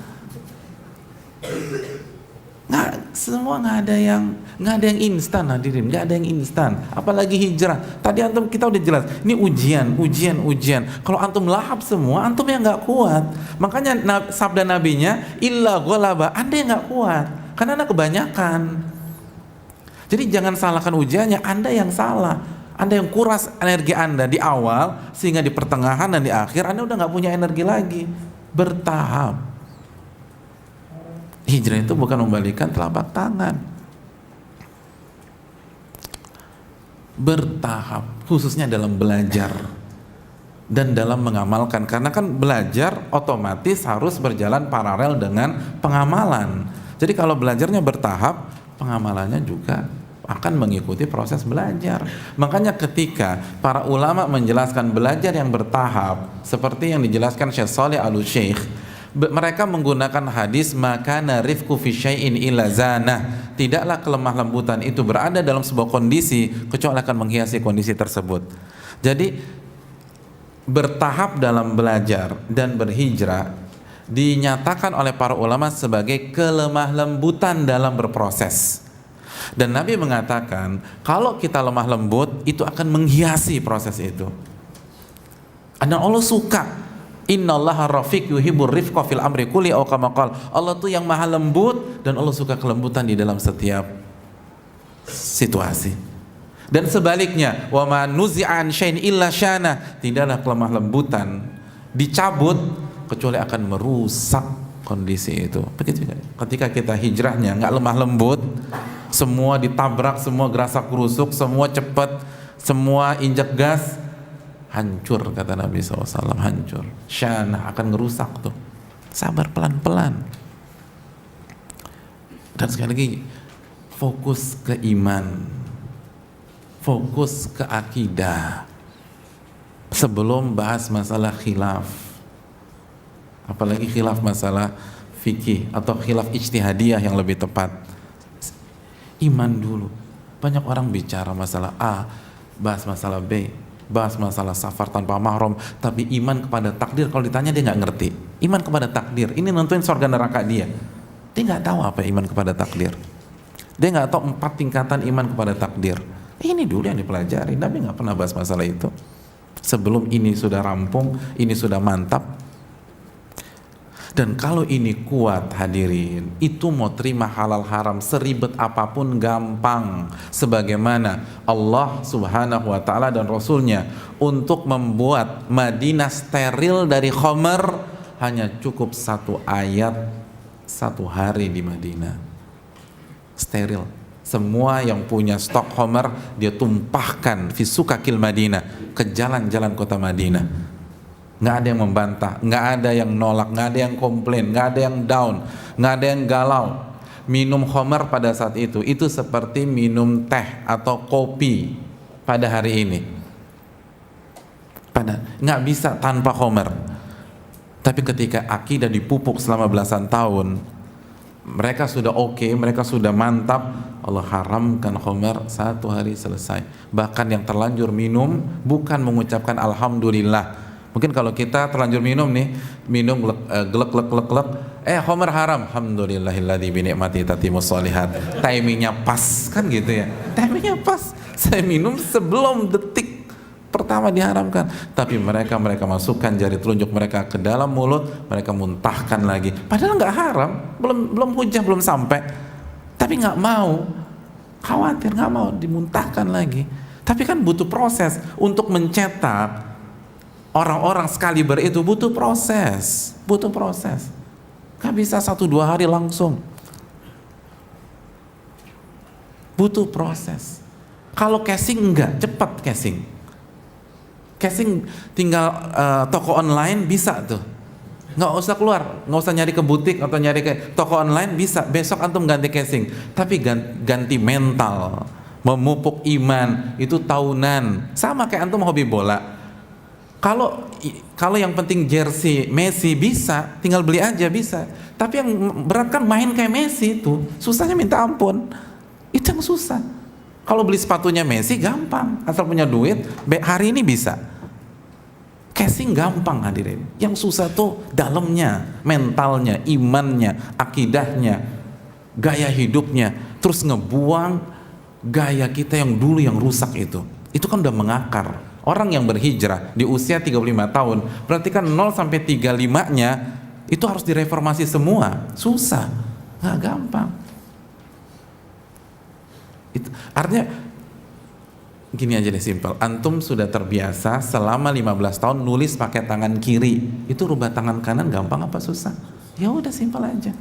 Nggak ada yang instan hadirin, nggak ada yang instan. Apalagi hijrah. Tadi antum kita udah jelas, ini ujian. Kalau antum lahap semua, antum yang nggak kuat. Makanya sabda nabinya, illa ghalaba, anda yang nggak kuat, karena anda kebanyakan. Jadi jangan salahkan ujiannya, anda yang salah. Anda yang kuras energi anda di awal, sehingga di pertengahan dan di akhir anda udah nggak punya energi lagi. Bertahap. Hijrah itu bukan membalikan telapak tangan. Bertahap, khususnya dalam belajar dan dalam mengamalkan. Karena kan belajar otomatis harus berjalan paralel dengan pengamalan. Jadi kalau belajarnya bertahap, pengamalannya juga akan mengikuti proses belajar. Makanya ketika para ulama menjelaskan belajar yang bertahap, seperti yang dijelaskan Syekh Shalih Al-Syekh, mereka menggunakan hadis makana rifqu fi syai'in illa zanah, tidaklah kelemah lembutan itu berada dalam sebuah kondisi kecuali akan menghiasi kondisi tersebut. Jadi bertahap dalam belajar dan berhijrah dinyatakan oleh para ulama sebagai kelemah lembutan dalam berproses. Dan Nabi mengatakan kalau kita lemah lembut itu akan menghiasi proses itu. Dan Allah suka. Innallaha rafiq yuhibbur rifqa fil amri kulli aw kama qala. Allah tuh yang maha lembut dan Allah suka kelembutan di dalam setiap situasi. Dan sebaliknya, wa ma nuzi'an syai'in illa syana, tidaklah kelemah lembutan dicabut kecuali akan merusak kondisi itu. Begitu juga ketika kita hijrahnya nggak lemah lembut, semua ditabrak, semua gerasak gerusuk, semua cepat, semua injak gas, hancur kata Nabi SAW, hancur. Syana akan ngerusak tuh. Sabar pelan-pelan. Dan sekali lagi, fokus ke iman, fokus ke akidah sebelum bahas masalah khilaf, apalagi khilaf masalah fikih atau khilaf ijtihadiyah yang lebih tepat. Iman dulu. Banyak orang bicara masalah A, bahas masalah B, bahas masalah safar tanpa mahram, tapi iman kepada takdir kalau ditanya dia nggak ngerti. Iman kepada takdir ini nentuin surga neraka dia. Dia nggak tahu apa iman kepada takdir. Dia nggak tahu 4 tingkatan iman kepada takdir. Ini dulu yang dipelajari. Nabi nggak pernah bahas masalah itu. Sebelum ini sudah rampung, ini sudah mantap. Dan kalau ini kuat hadirin, itu mau terima halal haram seribet apapun gampang. Sebagaimana Allah subhanahu wa ta'ala dan Rasulnya untuk membuat Madinah steril dari khamar hanya cukup 1 ayat 1 hari di Madinah. Steril. Semua yang punya stok khamar dia tumpahkan fi sukakil Madinah, ke jalan-jalan kota Madinah. Nggak ada yang membantah, nggak ada yang nolak, nggak ada yang komplain, nggak ada yang down, nggak ada yang galau. Minum khamar pada saat itu seperti minum teh atau kopi pada hari ini. Nggak bisa tanpa khamar. Tapi ketika akidah dipupuk selama belasan tahun, mereka sudah oke, mereka sudah mantap, Allah haramkan khamar 1 hari selesai. Bahkan yang terlanjur minum bukan mengucapkan alhamdulillah. Mungkin kalau kita terlanjur minum nih, minum glek, khamar haram, alhamdulillahilladzi bi ni'mati tatimmus shalihat. Timingnya pas kan gitu ya. Timingnya pas. Saya minum sebelum detik pertama diharamkan, tapi mereka masukkan jari telunjuk mereka ke dalam mulut, mereka muntahkan lagi. Padahal nggak haram, belum hujah, belum sampai. Tapi nggak mau, khawatir, nggak mau dimuntahkan lagi. Tapi kan butuh proses untuk mencetak orang-orang sekaliber itu, butuh proses. Gak bisa 1-2 hari langsung. Butuh proses. Kalau casing enggak, cepat casing. Casing tinggal toko online bisa tuh. Nggak usah keluar, nggak usah nyari ke butik atau nyari ke toko online, bisa. Besok antum ganti casing. Tapi ganti mental, memupuk iman, itu tahunan. Sama kayak antum hobi bola. Kalau yang penting jersey Messi bisa, tinggal beli aja bisa. Tapi yang berat kan main kayak Messi itu, susahnya minta ampun. Itu yang susah. Kalau beli sepatunya Messi gampang, asal punya duit, hari ini bisa. Casing gampang hadirin. Yang susah tuh dalamnya, mentalnya, imannya, akidahnya, gaya hidupnya. Terus ngebuang gaya kita yang dulu yang rusak itu. Itu kan udah mengakar. Orang yang berhijrah di usia 35 tahun, berarti kan 0 sampai 35-nya itu harus direformasi semua. Susah, nggak gampang. Itu artinya gini aja deh, simpel. Antum sudah terbiasa selama 15 tahun nulis pakai tangan kiri. Itu rubah tangan kanan gampang apa susah? Ya udah, simpel aja.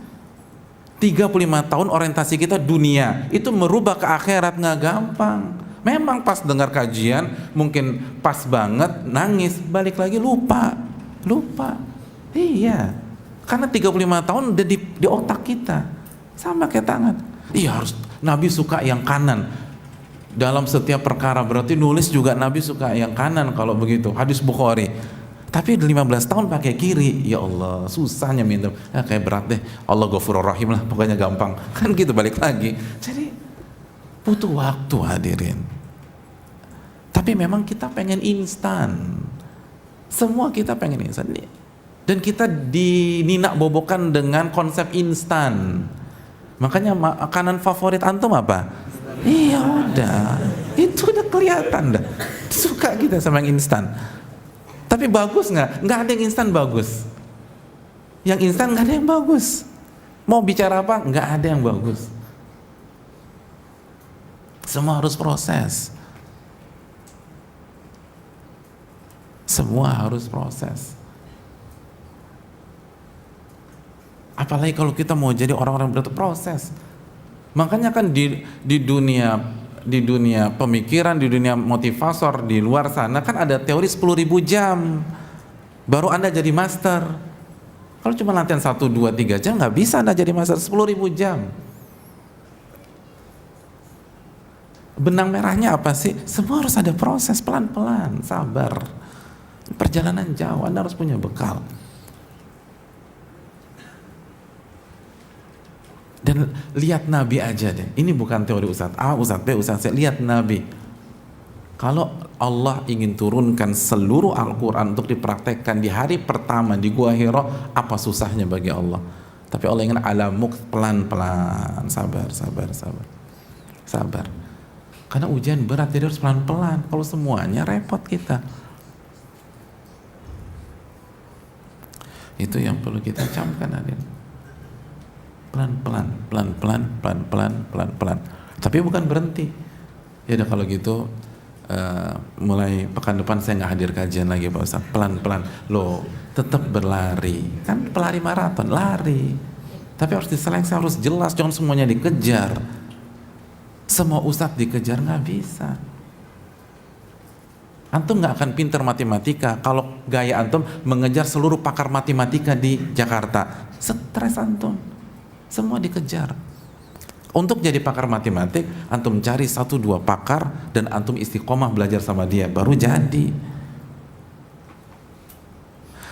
35 tahun orientasi kita dunia, itu merubah ke akhirat nggak gampang. Memang pas dengar kajian mungkin pas banget, nangis, balik lagi lupa. Iya. Karena 35 tahun udah di otak kita. Sama kayak tangan. Iya, harus Nabi suka yang kanan. Dalam setiap perkara berarti nulis juga Nabi suka yang kanan kalau begitu. Hadis Bukhari. Tapi 15 tahun pakai kiri, ya Allah, susahnya minum. Kayak berat deh. Allah Ghafurur Rahim lah, pokoknya gampang. Kan gitu, balik lagi. Jadi butuh waktu hadirin. Tapi memang kita pengen instan. Semua kita pengen instan. Dan kita dininak bobokan dengan konsep instan. Makanya makanan favorit antum apa? Iya udah, itu udah kelihatan dah. Suka kita sama yang instan. Tapi bagus nggak? Nggak ada yang instan bagus. Yang instan nggak ada yang bagus. Mau bicara apa? Nggak ada yang bagus. Semua harus proses. Semua harus proses. Apalagi kalau kita mau jadi orang-orang berproses. Makanya kan di dunia pemikiran, di dunia motivator di luar sana kan ada teori 10.000 jam baru Anda jadi master. Kalau cuma latihan 1, 2, 3 jam nggak bisa Anda jadi master. 10.000 jam. Benang merahnya apa sih? Semua harus ada proses, pelan-pelan, sabar. Perjalanan jauh, Anda harus punya bekal. Dan lihat Nabi aja deh. Ini bukan teori Ustadz A, Ustadz B, Ustadz C. Lihat Nabi. Kalau Allah ingin turunkan seluruh Al-Quran untuk dipraktekkan di hari pertama di Gua Hira, apa susahnya bagi Allah? Tapi Allah ingin alamuk, pelan-pelan, sabar. Karena ujian berat, jadi harus pelan-pelan. Kalau semuanya repot kita. Itu yang perlu kita camkan hadirin. Pelan-pelan. Tapi bukan berhenti. Ya udah kalau gitu mulai pekan depan saya nggak hadir kajian lagi Pak Ustadz. Pelan-pelan. Loh, tetap berlari. Kan pelari maraton, lari. Tapi harus diseleksi, harus jelas, jangan semuanya dikejar. Semua Ustadz dikejar nggak bisa. Antum nggak akan pintar matematika kalau gaya antum mengejar seluruh pakar matematika di Jakarta. Stres antum. Semua dikejar. Untuk jadi pakar matematik, antum cari 1-2 pakar dan antum istiqomah belajar sama dia, baru jadi.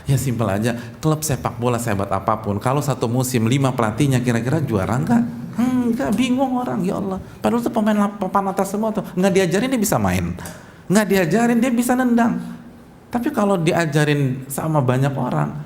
Ya simpel aja, klub sepak bola sehebat apapun, kalau satu musim 5 pelatihnya kira-kira juara enggak? Enggak, bingung orang, ya Allah. Padahal tuh pemain papan atas semua tuh, nggak diajarin dia bisa main, nggak diajarin dia bisa nendang. Tapi kalau diajarin sama banyak orang,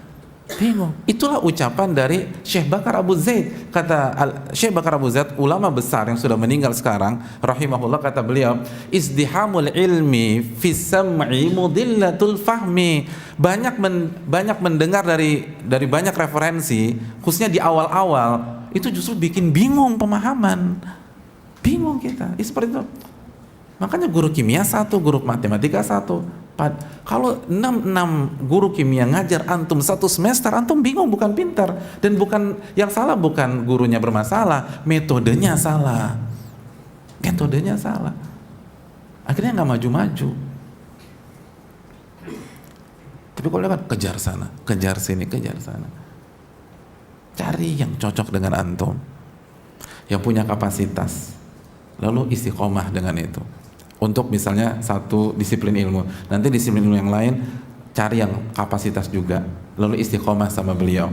bingung. Itulah ucapan dari Syekh Bakar Abu Zaid. Kata Syekh Bakar Abu Zaid, ulama besar yang sudah meninggal sekarang, rahimahullah, kata beliau, izdihamul ilmi fis sam'i mudillatul fahmi. Banyak mendengar dari banyak referensi, khususnya di awal-awal, itu justru bikin bingung pemahaman. Bingung kita. Seperti itu. Makanya guru kimia 1, guru matematika 1, Kalau 6 guru kimia ngajar antum 1 semester, antum bingung, bukan pintar. Dan bukan yang salah, bukan gurunya bermasalah, metodenya salah. Metodenya salah. Akhirnya nggak maju-maju. Tapi kalau lewat, kejar sana, kejar sini, kejar sana. Cari yang cocok dengan antum, yang punya kapasitas, lalu istiqomah dengan itu. Untuk misalnya satu disiplin ilmu, nanti disiplin ilmu yang lain cari yang kapasitas juga, lalu istiqomah sama beliau,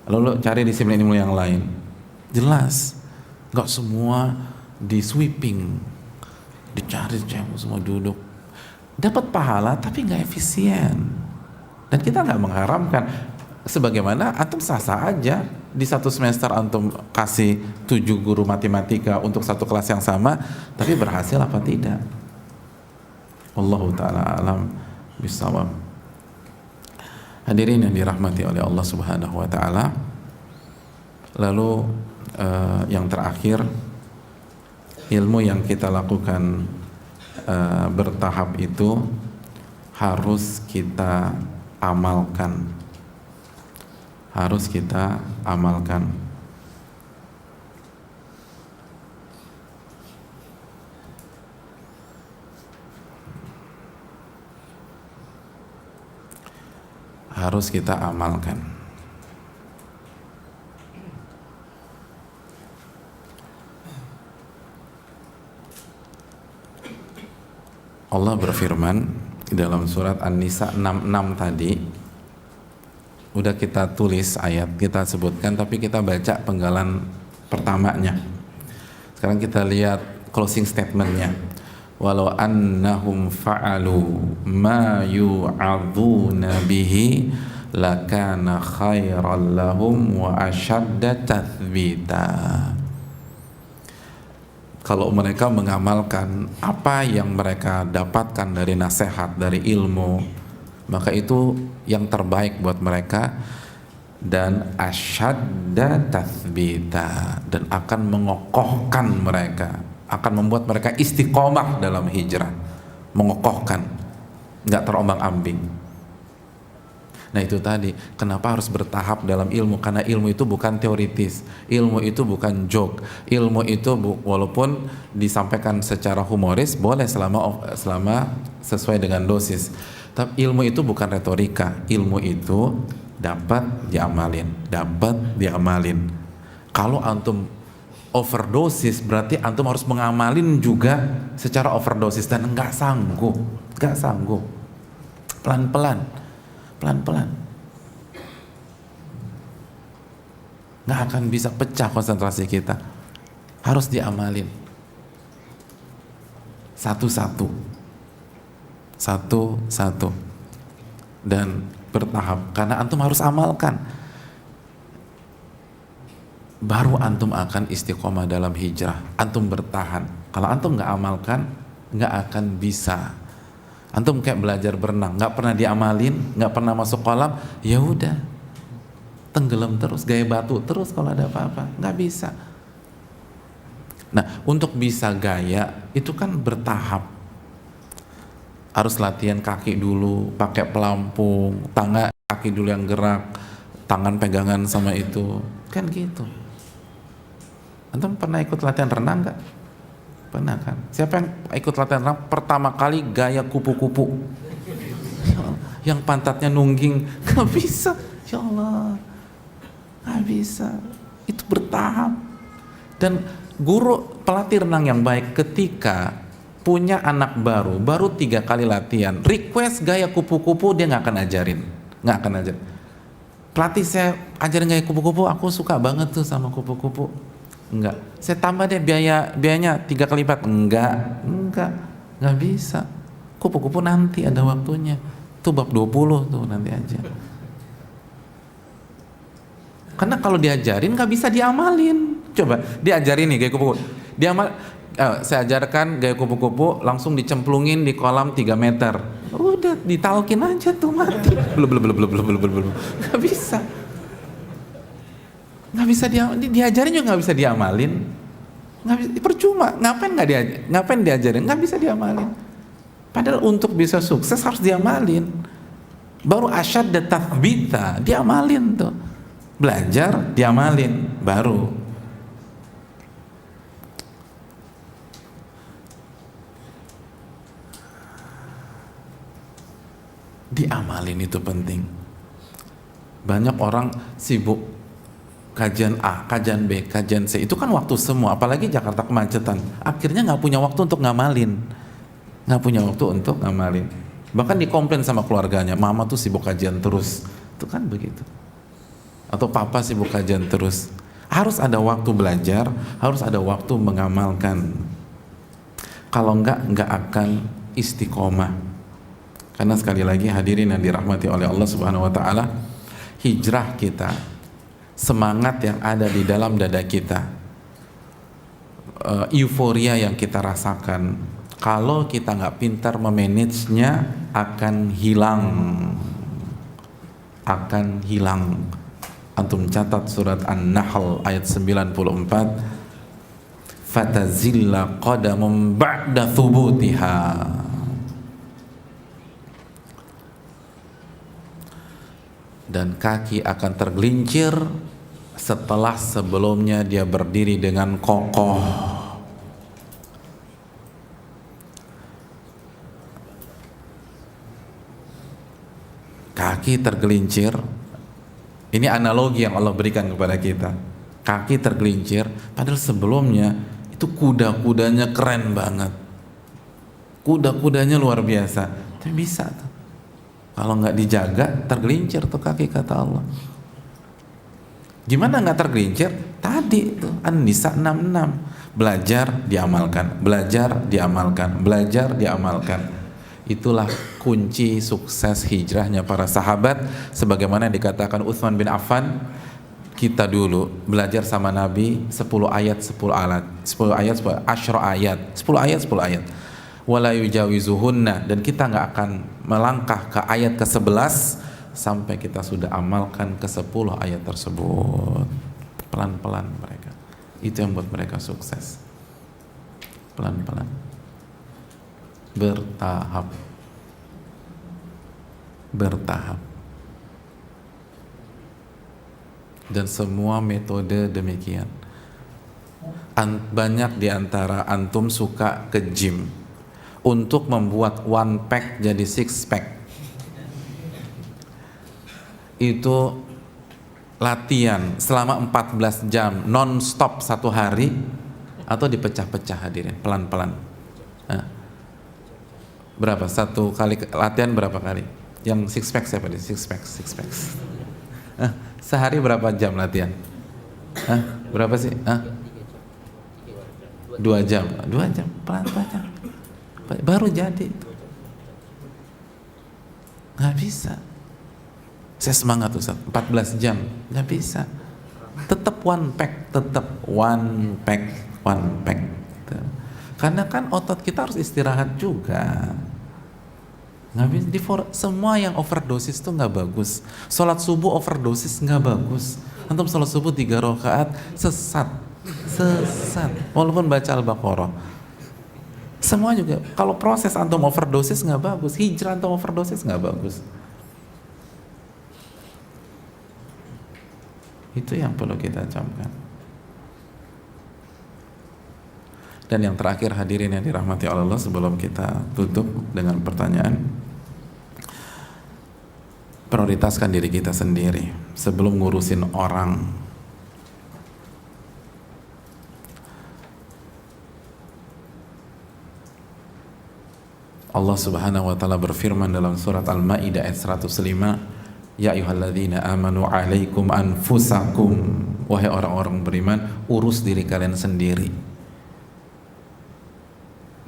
lalu cari disiplin ilmu yang lain. Jelas, nggak semua di sweeping, dicari semua duduk, dapat pahala tapi nggak efisien. Dan kita nggak mengharamkan, sebagaimana antum sah-sah aja di 1 semester antum kasih 7 guru matematika untuk 1 kelas yang sama, tapi berhasil apa tidak? Wallahu ta'ala alam bisawab. Hadirin yang dirahmati oleh Allah Subhanahu wa ta'ala. Lalu yang terakhir, ilmu yang kita lakukan bertahap itu harus kita amalkan. Harus kita amalkan. Harus kita amalkan. Allah berfirman di dalam surat An-Nisa 66 tadi. Udah kita tulis ayat, kita sebutkan, tapi kita baca penggalan pertamanya. Sekarang kita lihat closing statementnya. Walau annahum fa'alu ma yu'adzuna bihi lakana khairan lahum wa ashadda tathbita. Kalau mereka mengamalkan apa yang mereka dapatkan dari nasihat, dari ilmu, maka itu yang terbaik buat mereka, dan asyadda tathbita, dan akan mengokohkan mereka, akan membuat mereka istiqomah dalam hijrah, mengokohkan, nggak terombang-ambing. Nah itu tadi, kenapa harus bertahap dalam ilmu? Karena ilmu itu bukan teoritis, ilmu itu bukan joke, ilmu itu walaupun disampaikan secara humoris boleh selama sesuai dengan dosis. Tapi ilmu itu bukan retorika, ilmu itu dapat diamalin, dapat diamalin. Kalau antum overdosis, berarti antum harus mengamalin juga secara overdosis, dan nggak sanggup, pelan-pelan, nggak akan bisa, pecah konsentrasi kita. Harus diamalin satu-satu dan bertahap, karena antum harus amalkan, baru antum akan istiqomah dalam hijrah. Antum bertahan. Kalau antum nggak amalkan, nggak akan bisa. Antum kayak belajar berenang, nggak pernah diamalin, nggak pernah masuk kolam, ya udah tenggelam terus, gaya batu terus. Kalau ada apa-apa nggak bisa. Nah, untuk bisa gaya itu kan bertahap. Harus latihan kaki dulu, pakai pelampung, kaki dulu yang gerak, tangan pegangan sama itu, kan gitu. Antum pernah ikut latihan renang nggak? Pernah kan? Siapa yang ikut latihan renang pertama kali gaya kupu-kupu? Yang pantatnya nungging, nggak bisa. Ya Allah, nggak bisa. Itu bertahap. Dan guru pelatih renang yang baik ketika punya anak baru 3 kali latihan, request gaya kupu-kupu, dia nggak akan ajarin. Pelatih, saya ajarin gaya kupu-kupu, aku suka banget tuh sama kupu-kupu. Enggak, saya tambah deh biayanya 3 kali lipat. Enggak bisa. Kupu-kupu nanti ada waktunya. Tuh bab 20 tuh nanti aja. Karena kalau diajarin nggak bisa diamalin. Coba diajarin nih gaya kupu-kupu, saya ajarkan gaya kupu-kupu, langsung dicemplungin di kolam 3 meter. Udah ditalkin aja tuh, mati. Belum. Nggak bisa diajarin juga, nggak bisa diamalin. Nggak bisa, percuma. Ngapain diajarin? Nggak bisa diamalin. Padahal untuk bisa sukses harus diamalin. Baru asyadda tathbita, diamalin tuh. Belajar, diamalin, baru. Diamalin itu penting. Banyak orang sibuk kajian A, kajian B, kajian C, itu kan waktu semua, apalagi Jakarta kemacetan. Akhirnya nggak punya waktu untuk ngamalin. Nggak punya waktu untuk ngamalin. Bahkan dikomplain sama keluarganya, mama tuh sibuk kajian terus. Itu kan begitu. Atau papa sibuk kajian terus. Harus ada waktu belajar, harus ada waktu mengamalkan. Kalau nggak akan istiqomah. Karena sekali lagi hadirin yang dirahmati oleh Allah Subhanahu wa taala, hijrah kita, semangat yang ada di dalam dada kita, euforia yang kita rasakan, kalau kita nggak pintar memanagenya akan hilang. Antum catat surat An-Nahl ayat 94, fatazilla qadamum ba'da thubutiha. Dan kaki akan tergelincir setelah sebelumnya dia berdiri dengan kokoh. Kaki tergelincir, ini analogi yang Allah berikan kepada kita. Kaki tergelincir, padahal sebelumnya itu kuda-kudanya keren banget, kuda-kudanya luar biasa, tapi bisa tuh. Kalau nggak dijaga, tergelincir tuh kaki, kata Allah. Gimana nggak tergelincir? Tadi tuh An-Nisa 66, belajar diamalkan, belajar diamalkan, belajar diamalkan. Itulah kunci sukses hijrahnya para sahabat. Sebagaimana dikatakan Utsman bin Affan, kita dulu belajar sama Nabi 10 ayat 10 alat, 10 ayat 10 ayat, 10 ayat 10 ayat. Wala yujawizuhunna, dan kita nggak akan melangkah ke ayat ke-11 sampai kita sudah amalkan ke-10 ayat tersebut. Pelan-pelan mereka. Itu yang buat mereka sukses. Pelan-pelan. Bertahap. Bertahap. Dan semua metode demikian. Banyak di antara antum suka ke gym untuk membuat one pack jadi six pack. Itu latihan selama 14 jam non-stop satu hari, atau dipecah-pecah hadirin, pelan-pelan. Nah, berapa? Satu kali latihan berapa kali? Yang six pack siapa nih? Six pack. Sehari berapa jam latihan? Berapa sih? 2 jam. 2 jam, pelan-pelan. Baru jadi. Nggak bisa. Saya semangat Ustaz, 14 jam nggak bisa. Tetap one pack. Karena kan otot kita harus istirahat juga. Nggak bisa. Semua yang overdosis tuh nggak bagus. Sholat subuh overdosis nggak bagus. Antum sholat subuh 3 rakaat sesat. Walaupun baca Al-Baqarah. Semua juga. Kalau proses antum overdosis nggak bagus, hijrah antum overdosis nggak bagus. Itu yang perlu kita camkan. Dan yang terakhir hadirin yang dirahmati Allah, sebelum kita tutup dengan pertanyaan, prioritaskan diri kita sendiri sebelum ngurusin orang. Allah Subhanahu wa taala berfirman dalam surat Al-Maidah ayat 105, ya ayyuhalladzina amanu alaikum anfusakum, wahai orang-orang beriman, urus diri kalian sendiri.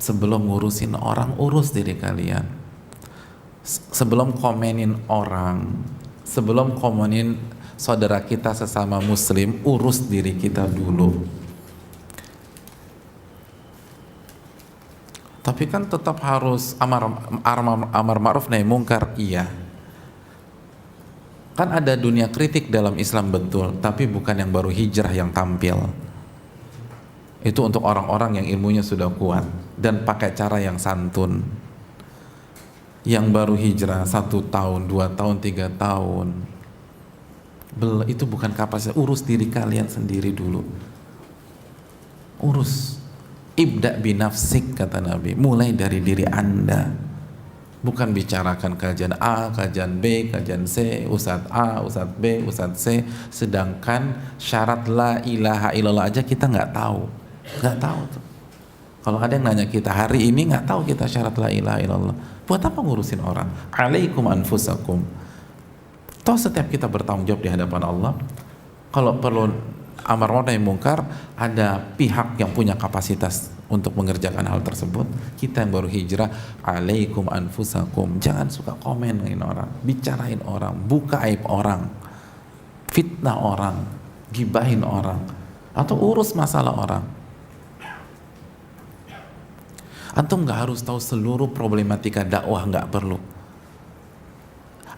Sebelum ngurusin orang, urus diri kalian. Sebelum komenin orang, sebelum komenin saudara kita sesama muslim, urus diri kita dulu. Tapi kan tetap harus amar ma'ruf nahi mungkar, iya. Kan ada dunia kritik dalam Islam, betul, tapi bukan yang baru hijrah yang tampil. Itu untuk orang-orang yang ilmunya sudah kuat dan pakai cara yang santun. Yang baru hijrah 1 tahun, 2 tahun, 3 tahun, itu bukan kapasitas. Urus diri kalian sendiri dulu. Urus. Ibda binafsik, kata Nabi. Mulai dari diri Anda. Bukan bicarakan kajian A, kajian B, kajian C, Ustadz A, Ustadz B, Ustadz C. Sedangkan syarat la ilaha illallah aja kita nggak tahu. Nggak tahu tuh. Kalau ada yang nanya kita hari ini, nggak tahu kita syarat la ilaha illallah. Buat apa ngurusin orang? Alaikum anfusakum. Toh setiap kita bertanggung jawab di hadapan Allah. Kalau perlu amar ma'ruf nahi mungkar, ada pihak yang punya kapasitas untuk mengerjakan hal tersebut. Kita yang baru hijrah, alaikum anfusakum. Jangan suka komenin orang, bicarain orang, buka aib orang, fitnah orang, gibahin orang, atau urus masalah orang. Antum nggak harus tahu seluruh problematika dakwah, nggak perlu.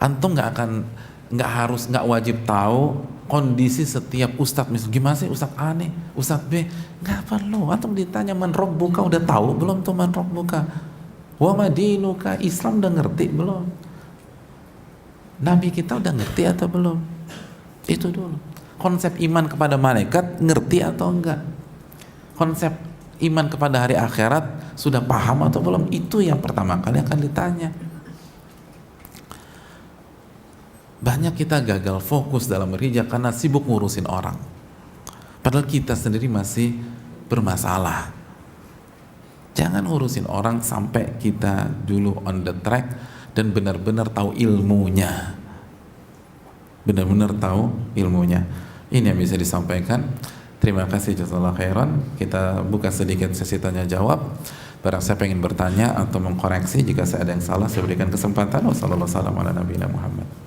Antum nggak wajib tahu kondisi setiap ustadz. Misal gimana sih ustadz A nih, ustadz B, nggak perlu. Antum ditanya man rabbuka, udah tahu belum tuh man rabbuka? Wa madinuka, Islam udah ngerti belum? Nabi kita udah ngerti atau belum? Itu dulu. Konsep iman kepada malaikat ngerti atau enggak? Konsep iman kepada hari akhirat sudah paham atau belum? Itu yang pertama kali akan ditanya. Banyak kita gagal fokus dalam berhijrah karena sibuk ngurusin orang, padahal kita sendiri masih bermasalah. Jangan ngurusin orang sampai kita dulu on the track dan benar-benar tahu ilmunya. Benar-benar tahu ilmunya. Ini yang bisa disampaikan. Terima kasih, jazakallahu khairan. Kita buka sedikit sesi tanya jawab. Barang saya pengen bertanya atau mengkoreksi jika saya ada yang salah, saya berikan kesempatan. Wassalamualaikum warahmatullahi wabarakatuh.